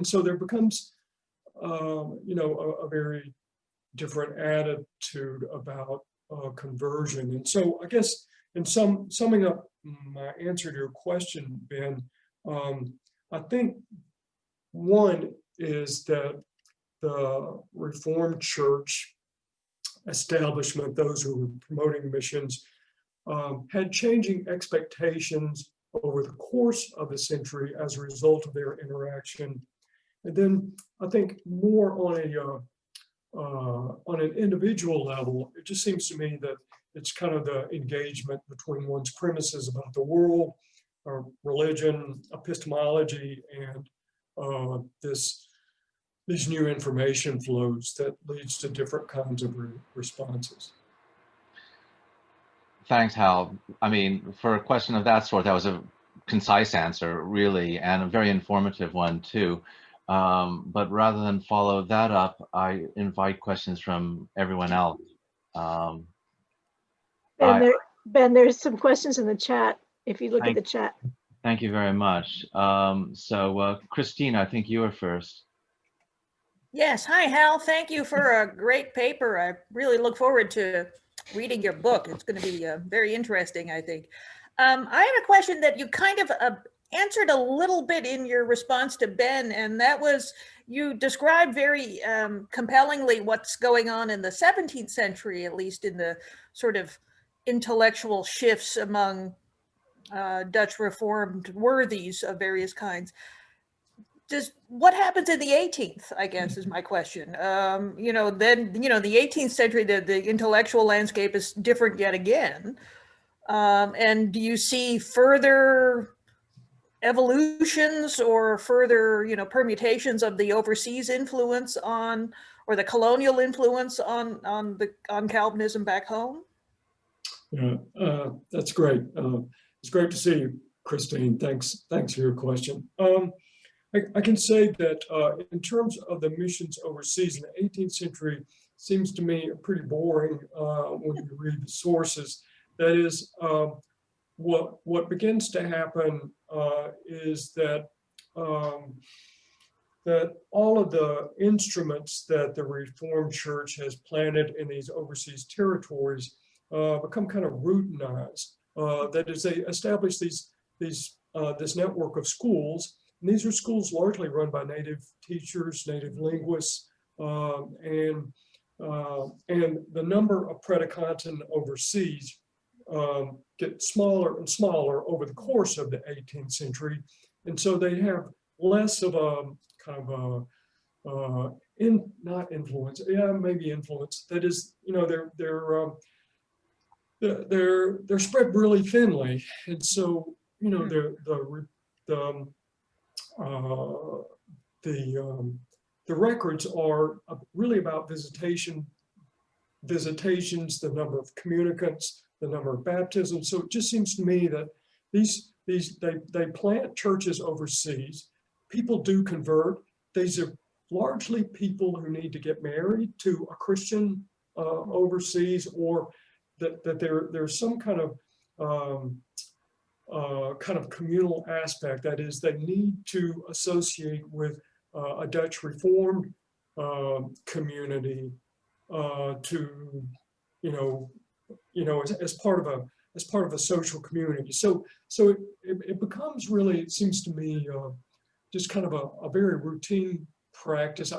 B: so there becomes, a very different attitude about conversion. And so I guess in summing up my answer to your question, Ben, I think one is that the Reformed Church establishment, those who were promoting missions, had changing expectations over the course of the century as a result of their interaction. And then I think more on an individual level, it just seems to me that it's kind of the engagement between one's premises about the world, religion, epistemology, and these new information flows that leads to different kinds of responses.
A: Thanks, Hal. I mean, for a question of that sort, that was a concise answer, really, and a very informative one, too. But rather than follow that up, I invite questions from everyone else.
C: Ben, there's some questions in the chat, if you look at the chat.
A: Thank you very much. So Christine, I think you were first.
D: Yes, hi Hal, thank you for a great paper. I really look forward to reading your book. It's going to be very interesting, I think. I have a question that you kind of answered a little bit in your response to Ben, and that was, you described very compellingly what's going on in the 17th century, at least in the sort of intellectual shifts among Dutch Reformed worthies of various kinds. What happens in the 18th, I guess, is my question. Then, the 18th century, the intellectual landscape is different yet again. And do you see further evolutions or further, permutations of the overseas influence on, or the colonial influence on Calvinism back home?
B: Yeah, that's great. It's great to see you, Christine. Thanks for your question. I can say that in terms of the missions overseas in the 18th century, seems to me pretty boring when you read the sources. That is, what begins to happen is that that all of the instruments that the Reformed Church has planted in these overseas territories become kind of routinized. That is, they establish this network of schools. And these are schools largely run by native teachers, native linguists, and the number of predicants overseas get smaller and smaller over the course of the 18th century. And so they have less of a kind of not influence, maybe influence. That is, they're spread really thinly. And so, the records are really about visitations, the number of communicants, the number of baptisms. So it just seems to me that they plant churches overseas. people do convert. These are largely people who need to get married to a Christian overseas, or that there's some kind of communal aspect. That is, they need to associate with a Dutch Reformed community as part of a social community. So it becomes really, it seems to me, just kind of a very routine practice.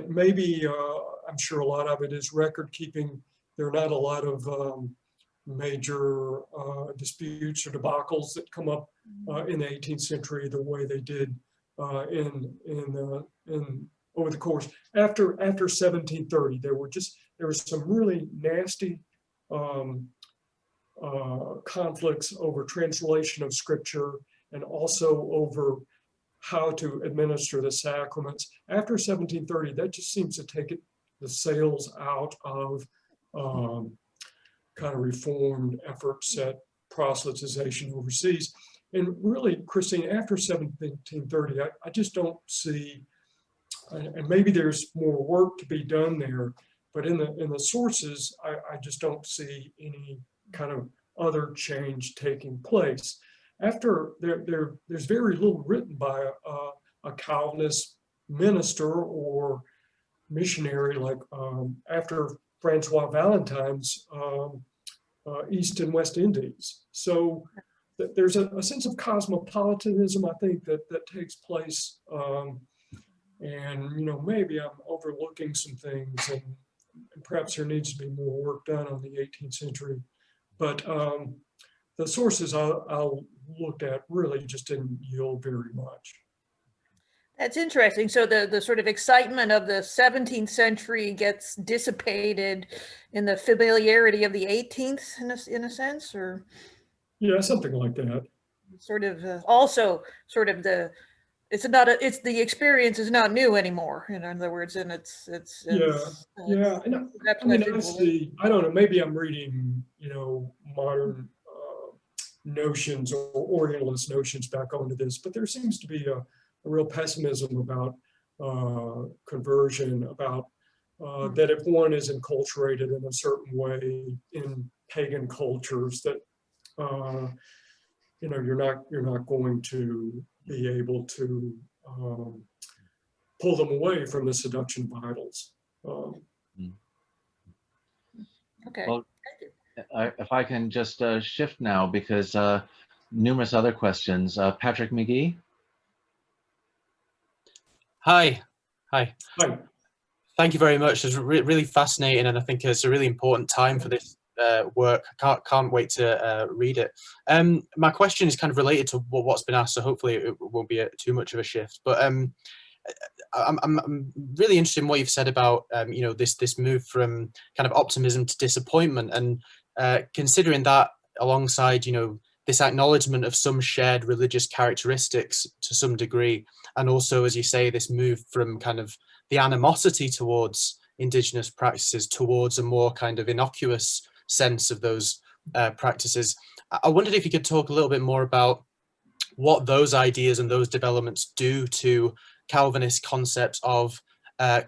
B: Maybe I'm sure a lot of it is record keeping. There are not a lot of major disputes or debacles that come up in the 18th century the way they did in over the course after 1730. There was some really nasty conflicts over translation of scripture, and also over how to administer the sacraments. After 1730, that just seems to take the sails out of kind of reformed efforts at proselytization overseas. And really, Christine, after 1730, I just don't see, and maybe there's more work to be done there, but in the sources, I just don't see any kind of other change taking place. After there's very little written by a Calvinist minister or missionary, like after Francois Valentine's East and West Indies. So there's a sense of cosmopolitanism, I think, that takes place. And maybe I'm overlooking some things, and perhaps there needs to be more work done on the 18th century. But the sources I'll looked at really just didn't yield very much.
D: That's interesting. So the sort of excitement of the 17th century gets dissipated in the familiarity of the 18th, in a sense, or? Yeah,
B: something like that.
D: Sort of also sort of the experience is not new anymore. In other words, and it's
B: yeah. And I see. I don't know. Maybe I'm reading modern notions or Orientalist notions back onto this, but there seems to be a real pessimism about conversion, about that if one is enculturated in a certain way in pagan cultures, that you're not going to be able to pull them away from the seduction of idols.
D: Okay.
A: Well, if I can just shift now, because numerous other questions. Patrick McGee.
E: Hi.
B: Hi.
E: Thank you very much. It's really fascinating, and I think it's a really important time for this work. I can't wait to read it. My question is kind of related to what's been asked, so hopefully it won't be too much of a shift. But I'm really interested in what you've said about this move from kind of optimism to disappointment, and considering that alongside this acknowledgement of some shared religious characteristics to some degree, and also, as you say, this move from kind of the animosity towards indigenous practices towards a more kind of innocuous sense of those practices. I wondered if you could talk a little bit more about what those ideas and those developments do to Calvinist concepts of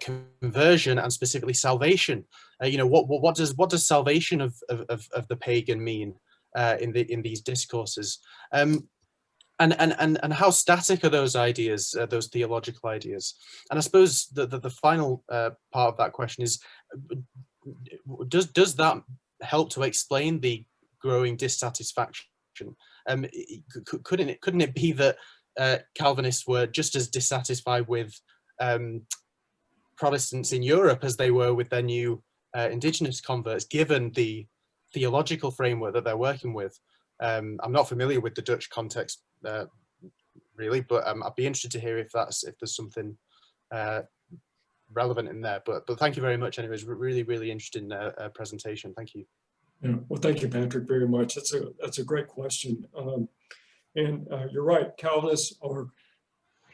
E: conversion and specifically salvation. What does salvation of the pagan mean in these discourses, and how static are those ideas, those theological ideas? And I suppose the final part of that question is, does that help to explain the growing dissatisfaction? Couldn't it be that Calvinists were just as dissatisfied with Protestants in Europe as they were with their new indigenous converts, given the theological framework that they're working with? I'm not familiar with the Dutch context really, but I'd be interested to hear if there's something relevant in there. But thank you very much. Anyways, really interesting presentation. Thank you.
B: Yeah, well, thank you, Patrick, very much. That's a great question. And you're right, Calvinists are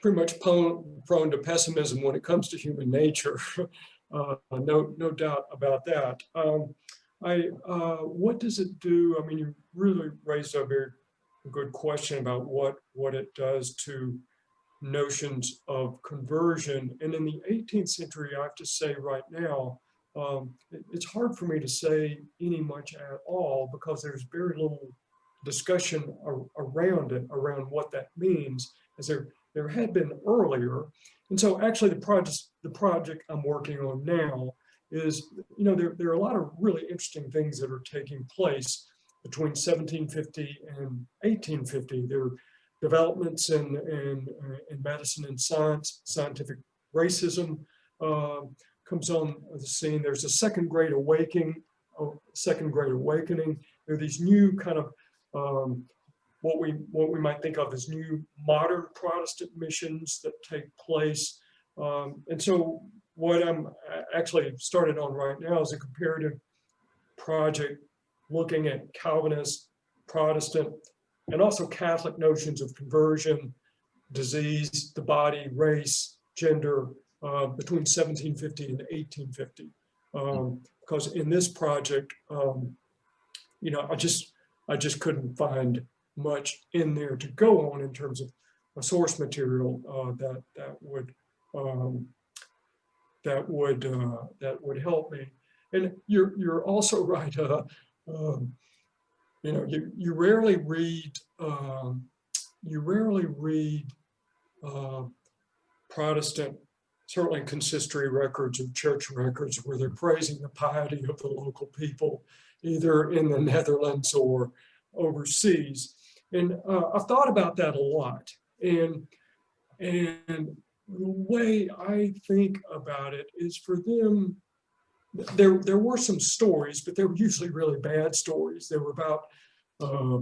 B: pretty much prone to pessimism when it comes to human nature. No doubt about that. What does it do? I mean, you really raised a very good question about what it does to notions of conversion. And in the 18th century, I have to say right now, it's hard for me to say any much at all because there's very little discussion around it, around what that means, as there had been earlier. And so actually the project I'm working on now is, there are a lot of really interesting things that are taking place between 1750 and 1850. There are developments in medicine and science, scientific racism comes on the scene. There's a second great awakening. There are these new kind of what we might think of as new modern Protestant missions that take place. And so what I'm actually started on right now is a comparative project looking at Calvinist, Protestant, and also Catholic notions of conversion, disease, the body, race, gender, between 1750 and 1850. Because in this project, I just couldn't find much in there to go on in terms of a source material that would help me. And you're also right. You rarely read Protestant, certainly consistory records or church records, where they're praising the piety of the local people, either in the Netherlands or overseas. And I've thought about that a lot. And the way I think about it is, for them, there were some stories, but they were usually really bad stories. They were about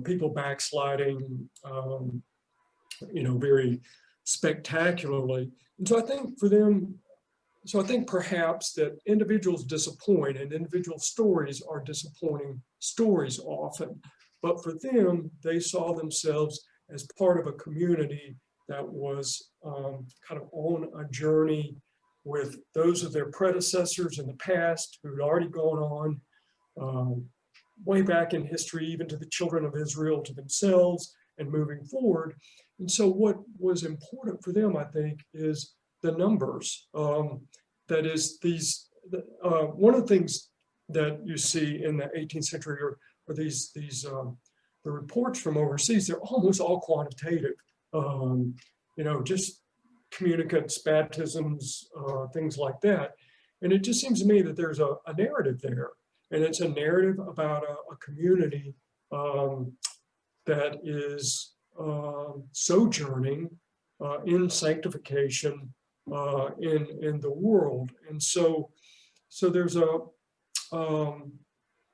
B: people backsliding, very spectacularly. And so I think for them, perhaps that individuals disappoint, and individual stories are disappointing stories often. But for them, they saw themselves as part of a community that was kind of on a journey with those of their predecessors in the past who had already gone on way back in history, even to the children of Israel, to themselves, and moving forward. And so what was important for them, I think, is the numbers. That is, one of the things that you see in the 18th century are these the reports from overseas. They're almost all quantitative, just communicants, baptisms, things like that. And it just seems to me that there's a narrative there, and it's a narrative about a community that is sojourning in sanctification in the world. And so there's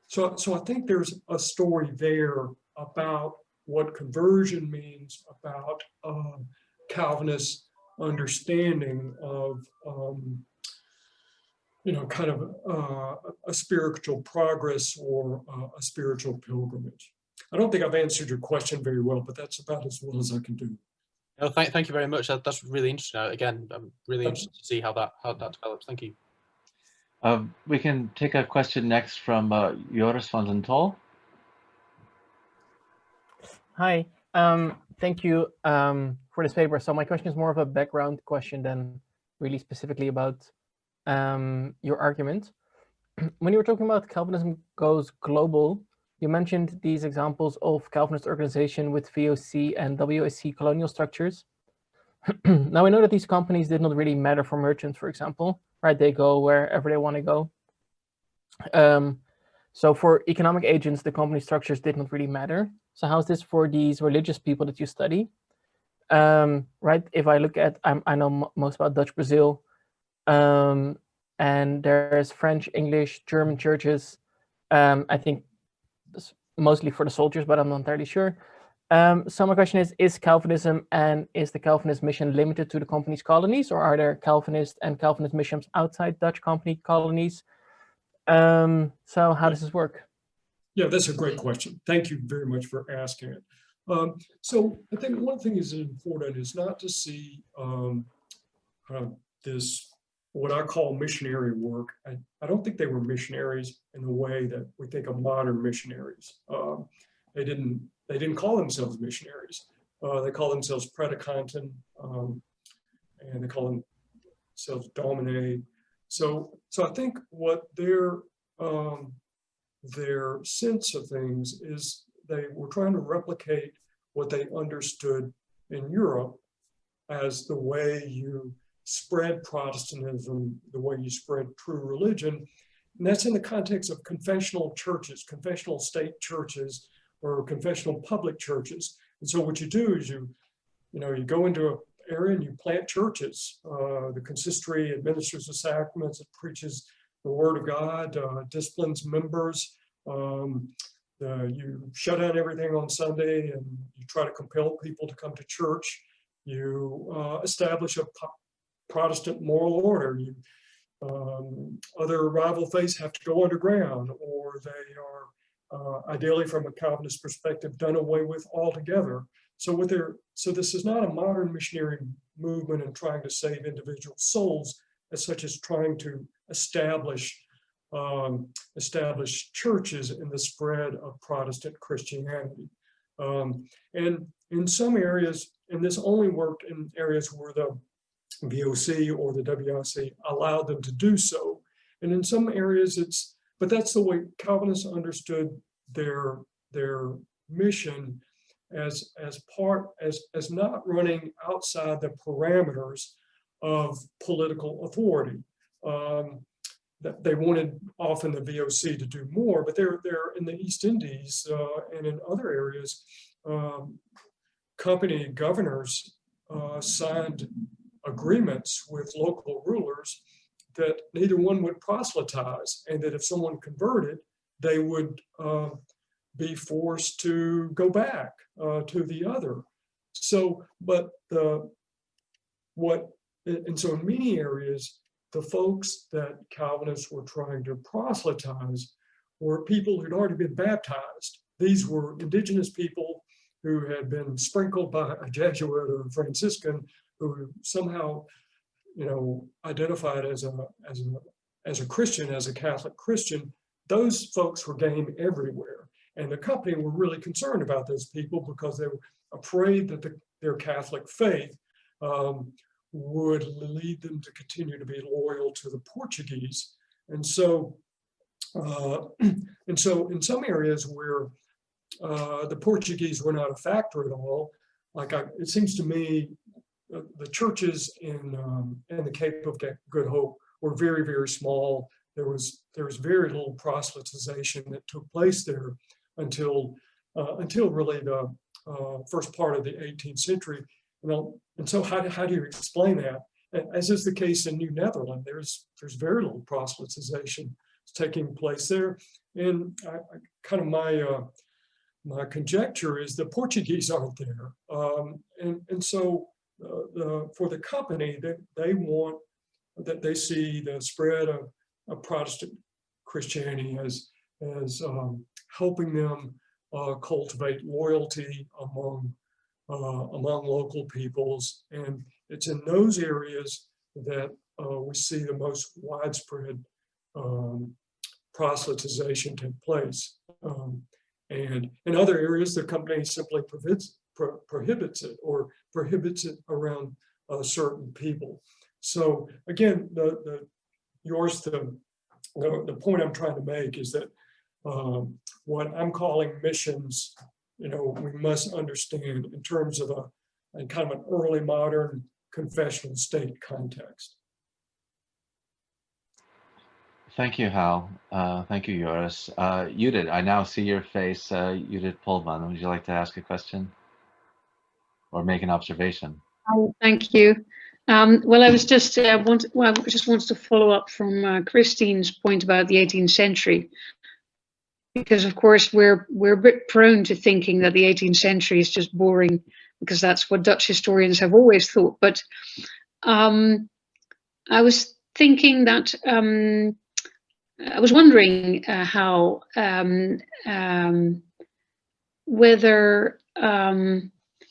B: so I think there's a story there about what conversion means, about Calvinist understanding of kind of a spiritual progress or a spiritual pilgrimage. I don't think I've answered your question very well, but that's about as well as I can do.
E: No, thank you very much. That's really interesting. Again, I'm really interested to see how that develops. Thank you.
A: We can take a question next from Joris van den Tol.
F: Hi, thank you for this paper. So my question is more of a background question than really specifically about your argument. When you were talking about Calvinism goes global, you mentioned these examples of Calvinist organization with VOC and WOC colonial structures. Now we know that these companies did not really matter for merchants, for example, right? They go wherever they want to go. So for economic agents, the company structures did not really matter. So how's this for these religious people that you study? Right, if I look at, I know most about Dutch Brazil, and there's French, English, German churches. I think mostly for the soldiers, but I'm not entirely sure. So my question is Calvinism and is the Calvinist mission limited to the company's colonies, or are there Calvinist and Calvinist missions outside Dutch company colonies? So how does this work?
B: Yeah, that's a great question. Thank you very much for asking it. So I think one thing is important is not to see this, what I call missionary work. I don't think they were missionaries in the way that we think of modern missionaries. They didn't call themselves missionaries. They call themselves predicanten. and they call themselves dominate. So I think what their sense of things is they were trying to replicate what they understood in Europe as the way you spread Protestantism, the way you spread true religion. And that's in the context of confessional churches, confessional state churches, or confessional public churches. And so what you do is you go into an area and you plant churches. The consistory administers the sacraments, it preaches the word of God, disciplines members. You shut down everything on Sunday and you try to compel people to come to church. You establish a Protestant moral order. Other rival faiths have to go underground, or they are ideally, from a Calvinist perspective, done away with altogether. So this is not a modern missionary movement in trying to save individual souls, as such as trying to establish churches in the spread of Protestant Christianity. And in some areas, and this only worked in areas where the VOC or the WIC allowed them to do so. And in some areas but that's the way Calvinists understood their mission as not running outside the parameters of political authority. That they wanted often the VOC to do more, but they're in the East Indies and in other areas, company governors signed agreements with local rulers that neither one would proselytize, and that if someone converted, they would be forced to go back to the other. So in many areas, the folks that Calvinists were trying to proselytize were people who'd already been baptized. These were indigenous people who had been sprinkled by a Jesuit or a Franciscan, who somehow, identified as a Christian, as a Catholic Christian. Those folks were game everywhere. And the company were really concerned about those people because they were afraid that their Catholic faith would lead them to continue to be loyal to the Portuguese. And so in some areas where the Portuguese were not a factor at all, it seems to me, the churches in the Cape of Good Hope were very, very small. There was very little proselytization that took place there until really the first part of the 18th century. And so how do you explain that? As is the case in New Netherlands, there's very little proselytization taking place there. And my conjecture is the Portuguese aren't there. And so for the company, they see the spread of Protestant Christianity as helping them cultivate loyalty among local peoples. And it's in those areas that we see the most widespread proselytization take place. And in other areas, the company simply prohibits it around certain people. So again, the point I'm trying to make is that what I'm calling missions, we must understand in terms of a kind of an early modern confessional state context.
A: Thank you, Hal. Thank you, Joris. Judith, I now see your face. Judith Pullman, would you like to ask a question or make an observation?
G: Thank you. Well, I was just just wanted to follow up from Christine's point about the 18th century, because of course we're a bit prone to thinking that the 18th century is just boring, because that's what Dutch historians have always thought. But I was thinking that I was wondering how whether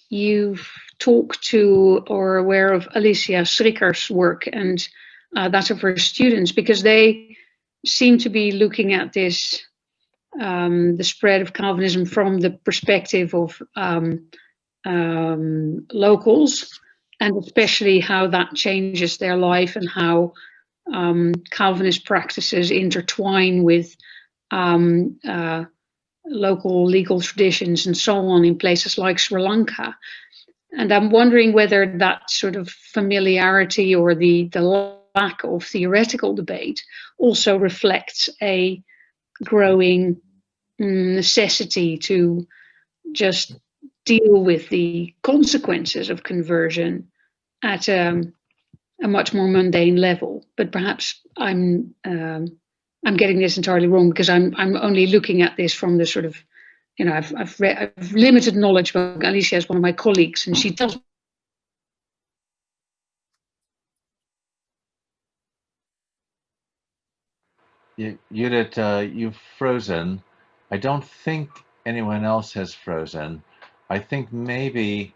G: you've talked to or aware of Alicia Schrikker's work and that of her students, because they seem to be looking at this, the spread of Calvinism from the perspective of locals, and especially how that changes their life and how Calvinist practices intertwine with local legal traditions and so on in places like Sri Lanka. And I'm wondering whether that sort of familiarity or the lack of theoretical debate also reflects a growing necessity to just deal with the consequences of conversion at a much more mundane level. But perhaps I'm getting this entirely wrong, because I'm only looking at this from the sort of, you know, I've limited knowledge, but Alicia is one of my colleagues, and she tells.
A: Judith, you've frozen. I don't think anyone else has frozen. I think maybe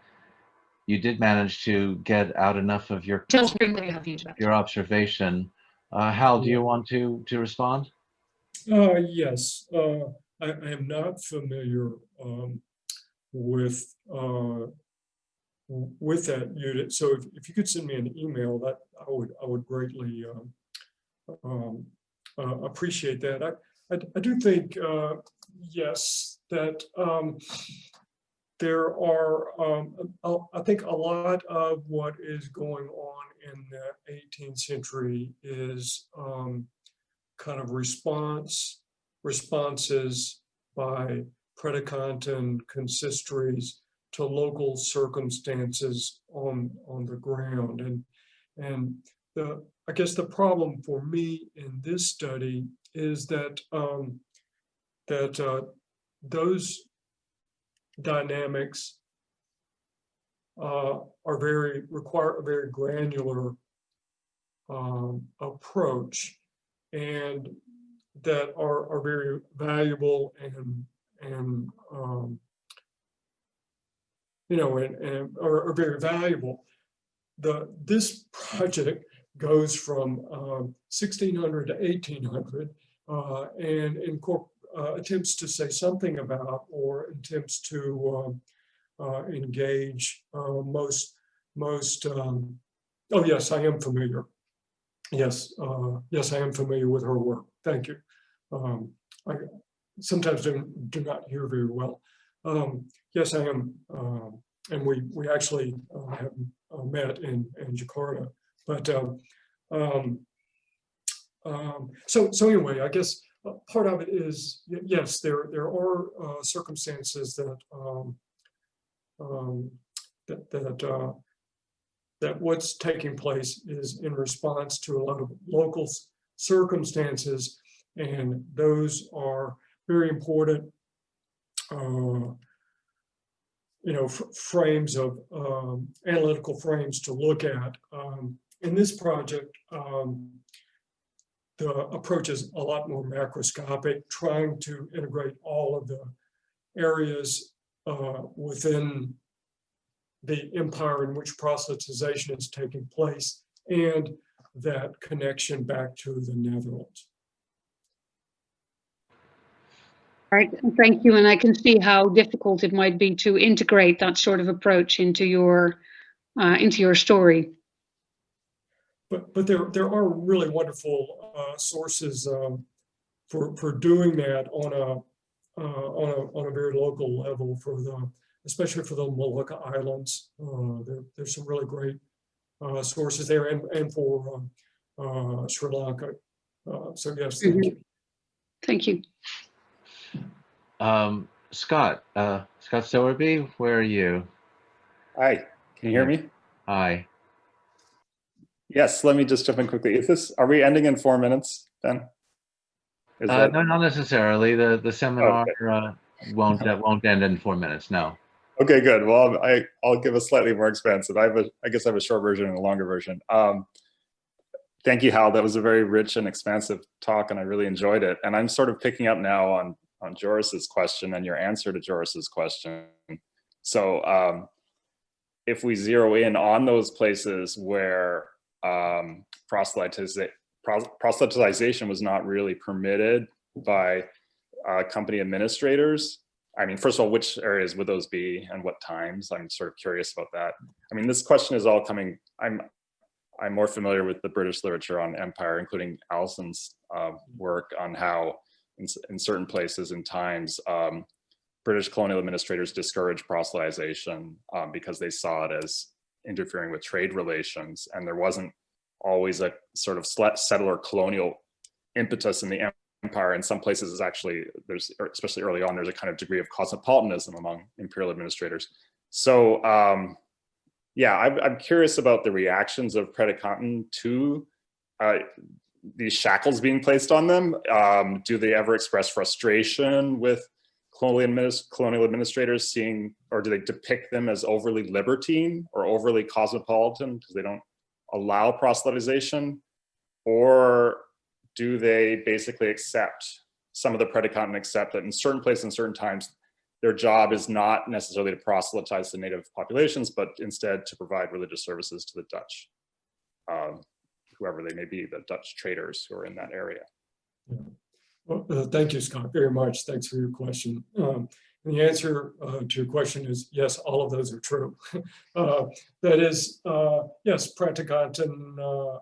A: you did manage to get out enough of your observation. Hal, do you want to respond?
B: Yes, I am not familiar with that unit. So if you could send me an email, that I would greatly appreciate that. I do think yes, that there are I think a lot of what is going on in the 18th century is kind of responses by predicant and consistories to local circumstances on the ground. And I guess the problem for me in this study is that those dynamics require a very granular approach, and that are very valuable and are very valuable. This project goes from 1600 to 1800 and attempts to say something about, or attempts to engage most. Oh yes, I am familiar. Yes, yes, I am familiar with her work. Thank you. I sometimes do not hear very well. Yes, I am, and we actually have met in Jakarta. But so anyway, I guess part of it is, yes, there are circumstances that what's taking place is in response to a lot of local circumstances, and those are very important, frames of analytical frames to look at. In this project, the approach is a lot more macroscopic, trying to integrate all of the areas within the empire in which proselytization is taking place, and that connection back to the Netherlands.
G: All right, thank you. And I can see how difficult it might be to integrate that sort of approach into your story.
B: But there are really wonderful sources for doing that on a very local level, especially for the Molucca Islands. There's some really great sources there, and for Sri Lanka. So yes, thank you.
G: Thank you.
A: Scott Sowerby, where are you?
H: Hi, can you hear me?
A: Hi.
H: Yes, let me just jump in quickly. Are we ending in 4 minutes, Ben?
A: No, not necessarily. The seminar won't end in 4 minutes. No.
H: Okay, good. Well, I'll give a slightly more expansive. I guess I have a short version and a longer version. Thank you, Hal. That was a very rich and expansive talk, and I really enjoyed it. And I'm sort of picking up now on Joris's question and your answer to Joris's question. So if we zero in on those places where proselytization was not really permitted by company administrators, I mean, first of all, which areas would those be and what times? I'm sort of curious about that. I mean, this question is all coming, I'm more familiar with the British literature on empire, including Allison's work on how in certain places and times, British colonial administrators discouraged proselytization because they saw it as interfering with trade relations, and there wasn't always a sort of settler colonial impetus in the empire. In some places is actually, there's, especially early on, there's a kind of degree of cosmopolitanism among imperial administrators. So yeah, I'm curious about the reactions of predicanten to these shackles being placed on them. Do they ever express frustration with colonial administrators seeing, or do they depict them as overly libertine or overly cosmopolitan because they don't allow proselytization? Or do they basically accept, some of the predicanten accept that in certain places and certain times, their job is not necessarily to proselytize the native populations, but instead to provide religious services to the Dutch, whoever they may be, the Dutch traders who are in that area?
B: Yeah. Well, thank you, Scott, very much. Thanks for your question. And the answer to your question is yes, all of those are true. That is, yes, predicanten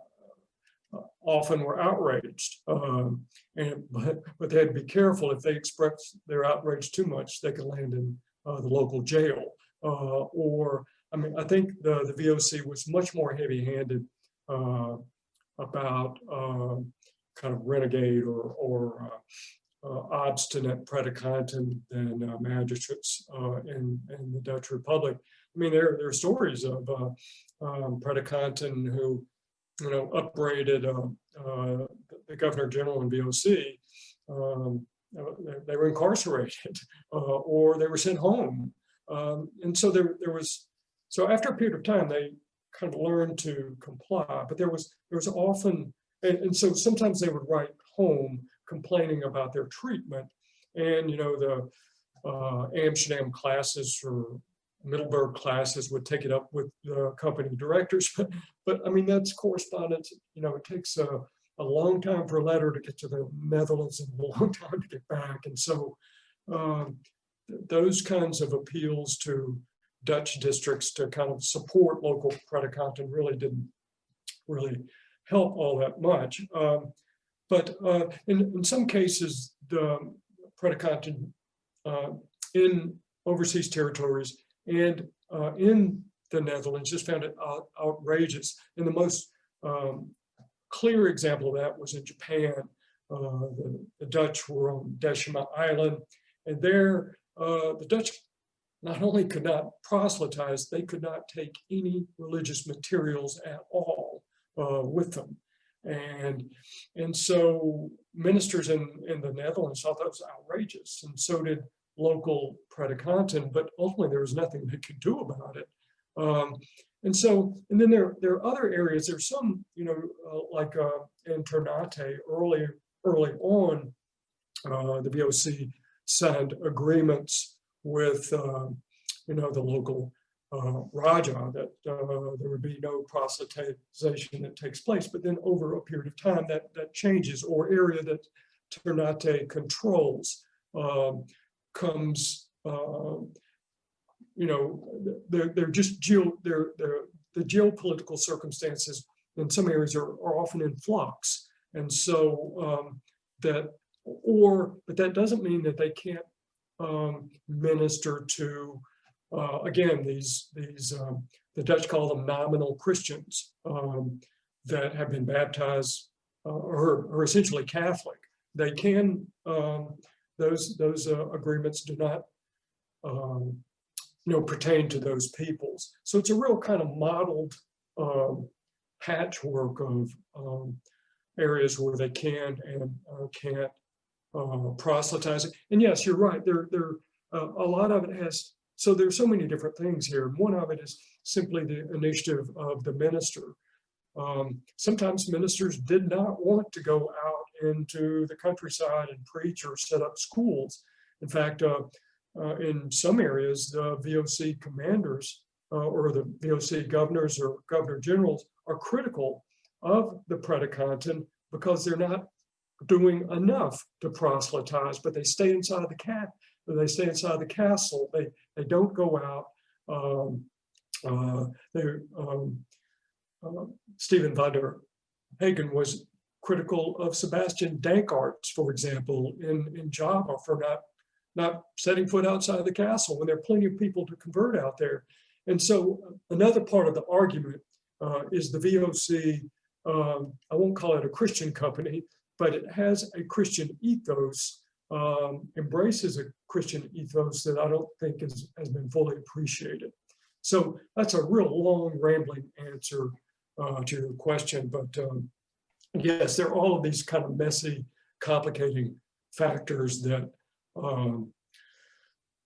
B: often were outraged, but they had to be careful. If they expressed their outrage too much, they could land in the local jail. Or, I mean, I think the VOC was much more heavy-handed about kind of renegade or obstinate predicanten than magistrates in the Dutch Republic. I mean, there are stories of predicanten who, you know, upbraided the Governor General in VOC. They were incarcerated or they were sent home. And so there was, so after a period of time, they kind of learned to comply, but there was often, and so sometimes they would write home complaining about their treatment. And, you know, the Amsterdam classes or Middelburg classes would take it up with the company directors. But I mean, that's correspondence. You know, it takes a long time for a letter to get to the Netherlands and a long time to get back. And so those kinds of appeals to Dutch districts to kind of support local predicanten really didn't really help all that much. But in some cases, the predicanten in overseas territories and in the Netherlands just found it outrageous. And the most clear example of that was in Japan. The Dutch were on Deshima Island, and there the Dutch not only could not proselytize, they could not take any religious materials at all with them. And so ministers in the Netherlands thought that was outrageous, and so did local predicanten, but ultimately there was nothing they could do about it. And then there are other areas. There's some, you know, like in Ternate, early on, the VOC signed agreements with, you know, the local Raja that there would be no proselytization that takes place. But then over a period of time, that changes, or area that Ternate controls comes, you know, they're just the geopolitical circumstances in some areas are often in flux, and so but that doesn't mean that they can't minister to again these the Dutch call them nominal Christians that have been baptized or are essentially Catholic. They can those agreements do not you know, pertain to those peoples. So it's a real kind of modeled patchwork of areas where they can and can't proselytize. And yes, you're right. There a lot of it has. So there's so many different things here. One of it is simply the initiative of the minister. Sometimes ministers did not want to go out into the countryside and preach or set up schools. In fact, in some areas, the VOC commanders or the VOC governors or governor generals are critical of the predicanten because they're not doing enough to proselytize, but they stay inside They stay inside the castle. They don't go out. Stephen Van Der Veyen was critical of Sebastian Dankart's, for example, in Java for not setting foot outside the castle when there are plenty of people to convert out there. And so another part of the argument is the VOC, I won't call it a Christian company, but it has a Christian ethos, embraces a Christian ethos that I don't think has been fully appreciated. So that's a real long, rambling answer to your question. But yes, there are all of these kind of messy, complicating factors that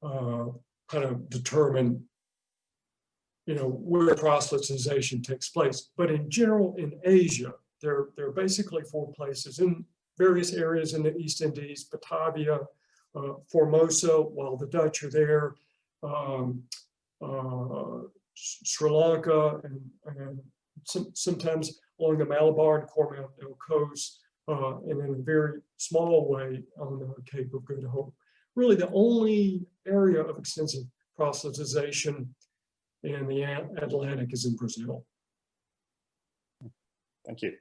B: kind of determine, where proselytization takes place. But in general, in Asia, there are basically 4 places in various areas in the East Indies: Batavia, Formosa, while the Dutch are there, Sri Lanka, and sometimes along the Malabar and Coromandel coast, and in a very small way on the Cape of Good Hope. Really, the only area of extensive proselytization in the Atlantic is in Brazil.
H: Thank you.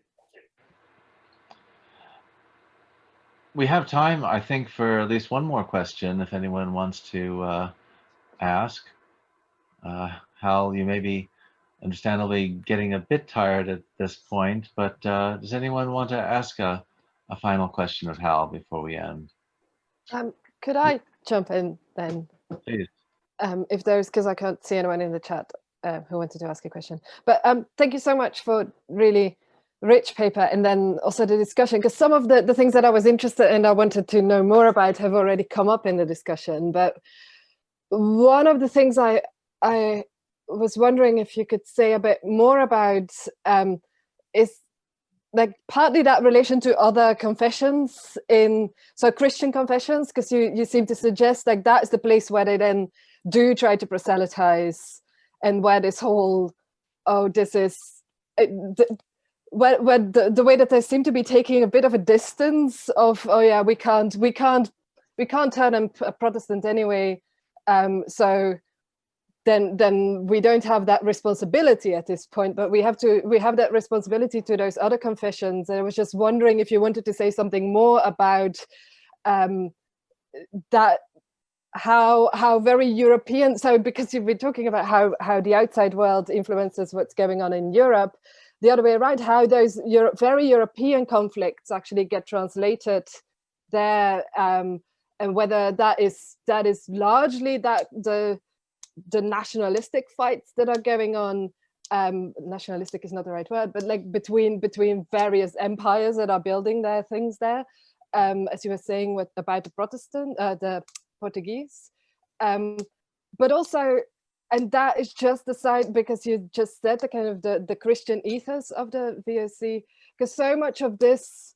A: We have time, I think, for at least one more question, if anyone wants to ask. Hal, you may be understandably getting a bit tired at this point, but does anyone want to ask a final question of Hal before we end?
I: Could I jump in then?
A: Please.
I: If there's, because I can't see anyone in the chat who wanted to ask a question. But thank you so much for really rich paper, and then also the discussion, because some of the things that I was interested in, I wanted to know more about, have already come up in the discussion. But one of the things I was wondering if you could say a bit more about is like partly that relation to other confessions, so Christian confessions, because you seem to suggest like that is the place where they then do try to proselytize, and where this whole, this is where the way that they seem to be taking a bit of a distance of, we can't turn them Protestant anyway, so then we don't have that responsibility at this point, but we have that responsibility to those other confessions. And I was just wondering if you wanted to say something more about that, how very European, so because you've been talking about how the outside world influences what's going on in Europe, the other way around, how those very European conflicts actually get translated there, and whether that is largely that the nationalistic fights that are going on, nationalistic is not the right word, but like between various empires that are building their things there, as you were saying about the Portuguese, but also, and that is just the side, because you just said the kind of the Christian ethos of the VOC, because so much of this,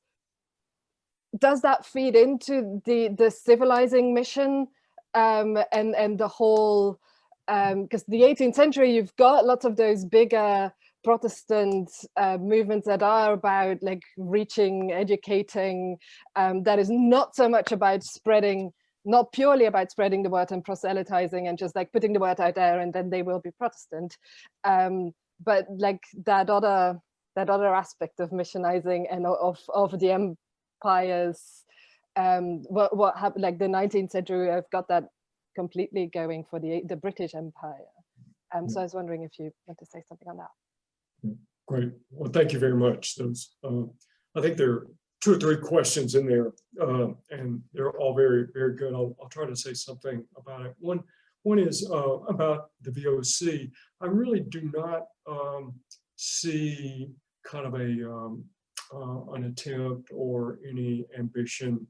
I: does that feed into the civilizing mission, and the whole, because the 18th century, you've got lots of those bigger Protestant movements that are about like reaching, educating, that is not so much about spreading, not purely about spreading the word and proselytizing and just like putting the word out there and then they will be Protestant, but like that other aspect of missionizing and of the empires, what happened, like the 19th century, I've got that completely going for the British Empire. So I was wondering if you want to say something on that.
B: Great. Well, thank you very much. Those, I think there are 2 or 3 questions in there, and they're all very, very good. I'll try to say something about it. One is about the VOC. I really do not see kind of an attempt or any ambition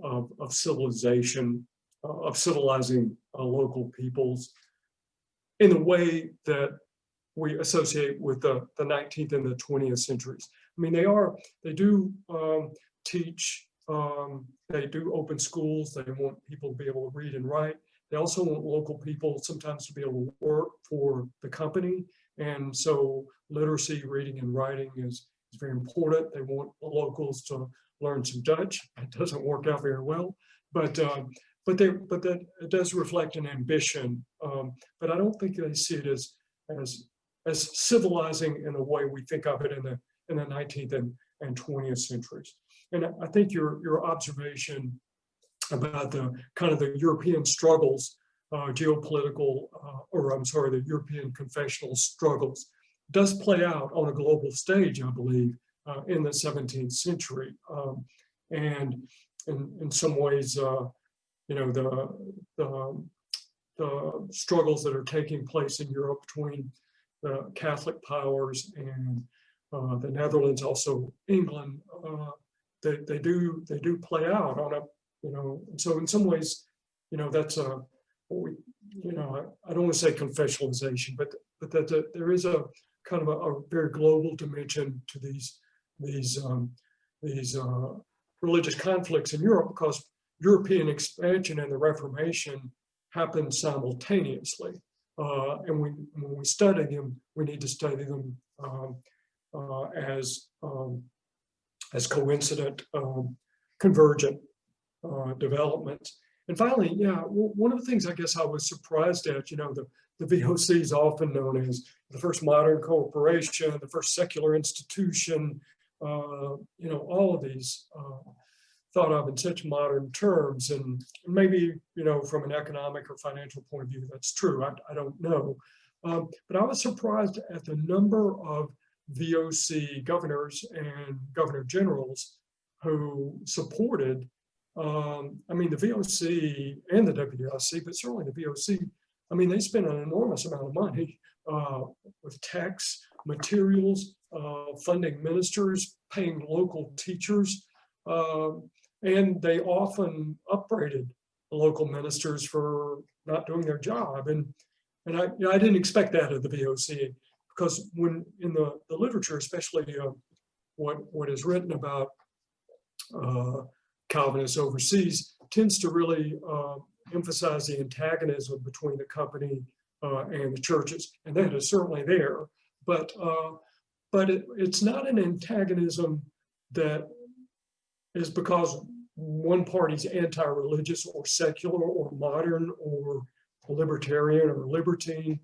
B: of civilization, of civilizing local peoples in the way that we associate with the 19th and the 20th centuries. I mean, they do teach, they do open schools, they want people to be able to read and write. They also want local people sometimes to be able to work for the company. And so literacy, reading and writing is very important. They want the locals to learn some Dutch. It doesn't work out very well, but but that it does reflect an ambition. But I don't think they see it as civilizing in the way we think of it in the 19th and 20th centuries. And I think your observation about the kind of the European struggles, geopolitical, the European confessional struggles, does play out on a global stage, I believe, in the 17th century. And in some ways, the struggles that are taking place in Europe between the Catholic powers and the Netherlands, also England, they do play out on a, so in some ways, that's I don't want to say confessionalization, but that there is a kind of a very global dimension to these religious conflicts in Europe, because European expansion and the Reformation happened simultaneously. And when we study them, we need to study them as coincident, convergent developments. And finally, one of the things I guess I was surprised at, the VOC is often known as the first modern corporation, the first secular institution, all of these thought of in such modern terms. And maybe, from an economic or financial point of view, that's true. I don't know. But I was surprised at the number of VOC governors and governor generals who supported, the VOC and the WDIC, but certainly the VOC. They spent an enormous amount of money with tax, materials, funding ministers, paying local teachers, and they often upbraided the local ministers for not doing their job. And I didn't expect that of the VOC, because when in the literature, especially what is written about Calvinists overseas, tends to really emphasize the antagonism between the company and the churches, and that is certainly there. But it's not an antagonism that is because one party's anti-religious or secular or modern or libertarian or libertine.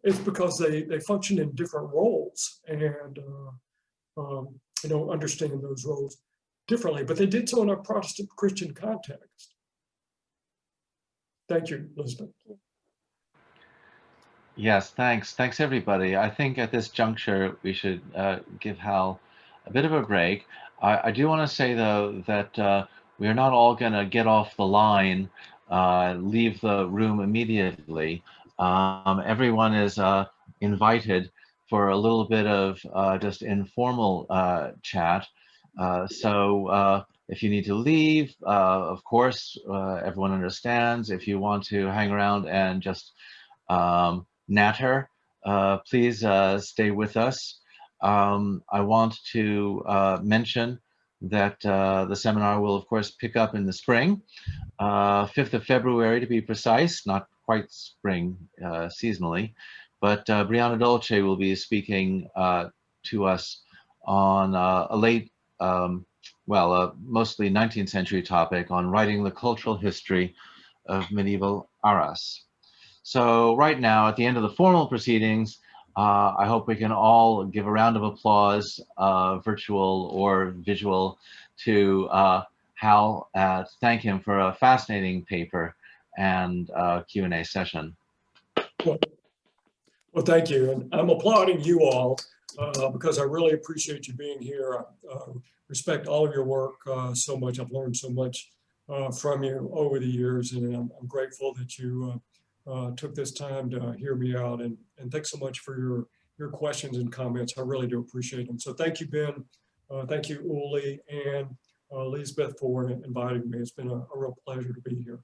B: It's because they function in different roles and understand those roles differently, but they did so in a Protestant Christian context. Thank you, Elizabeth.
A: Yes, thanks. Thanks, everybody. I think at this juncture, we should give Hal a bit of a break. I do want to say, though, that we are not all going to get off the line, leave the room immediately. Everyone is invited for a little bit of just informal chat. So if you need to leave, of course, everyone understands. If you want to hang around and just natter, please stay with us. I want to mention that the seminar will, of course, pick up in the spring, 5th of February to be precise, not quite spring seasonally, but Brianna Dolce will be speaking to us on a late, mostly 19th century topic on writing the cultural history of medieval Arras. So right now, at the end of the formal proceedings, I hope we can all give a round of applause, virtual or visual, to Hal, thank him for a fascinating paper and Q&A session.
B: Well, thank you. And I'm applauding you all because I really appreciate you being here. I respect all of your work so much. I've learned so much from you over the years, and I'm grateful that you took this time to hear me out. And thanks so much for your questions and comments. I really do appreciate them. So thank you, Ben. Thank you, Uli and Lisbeth, for inviting me. It's been a real pleasure to be here.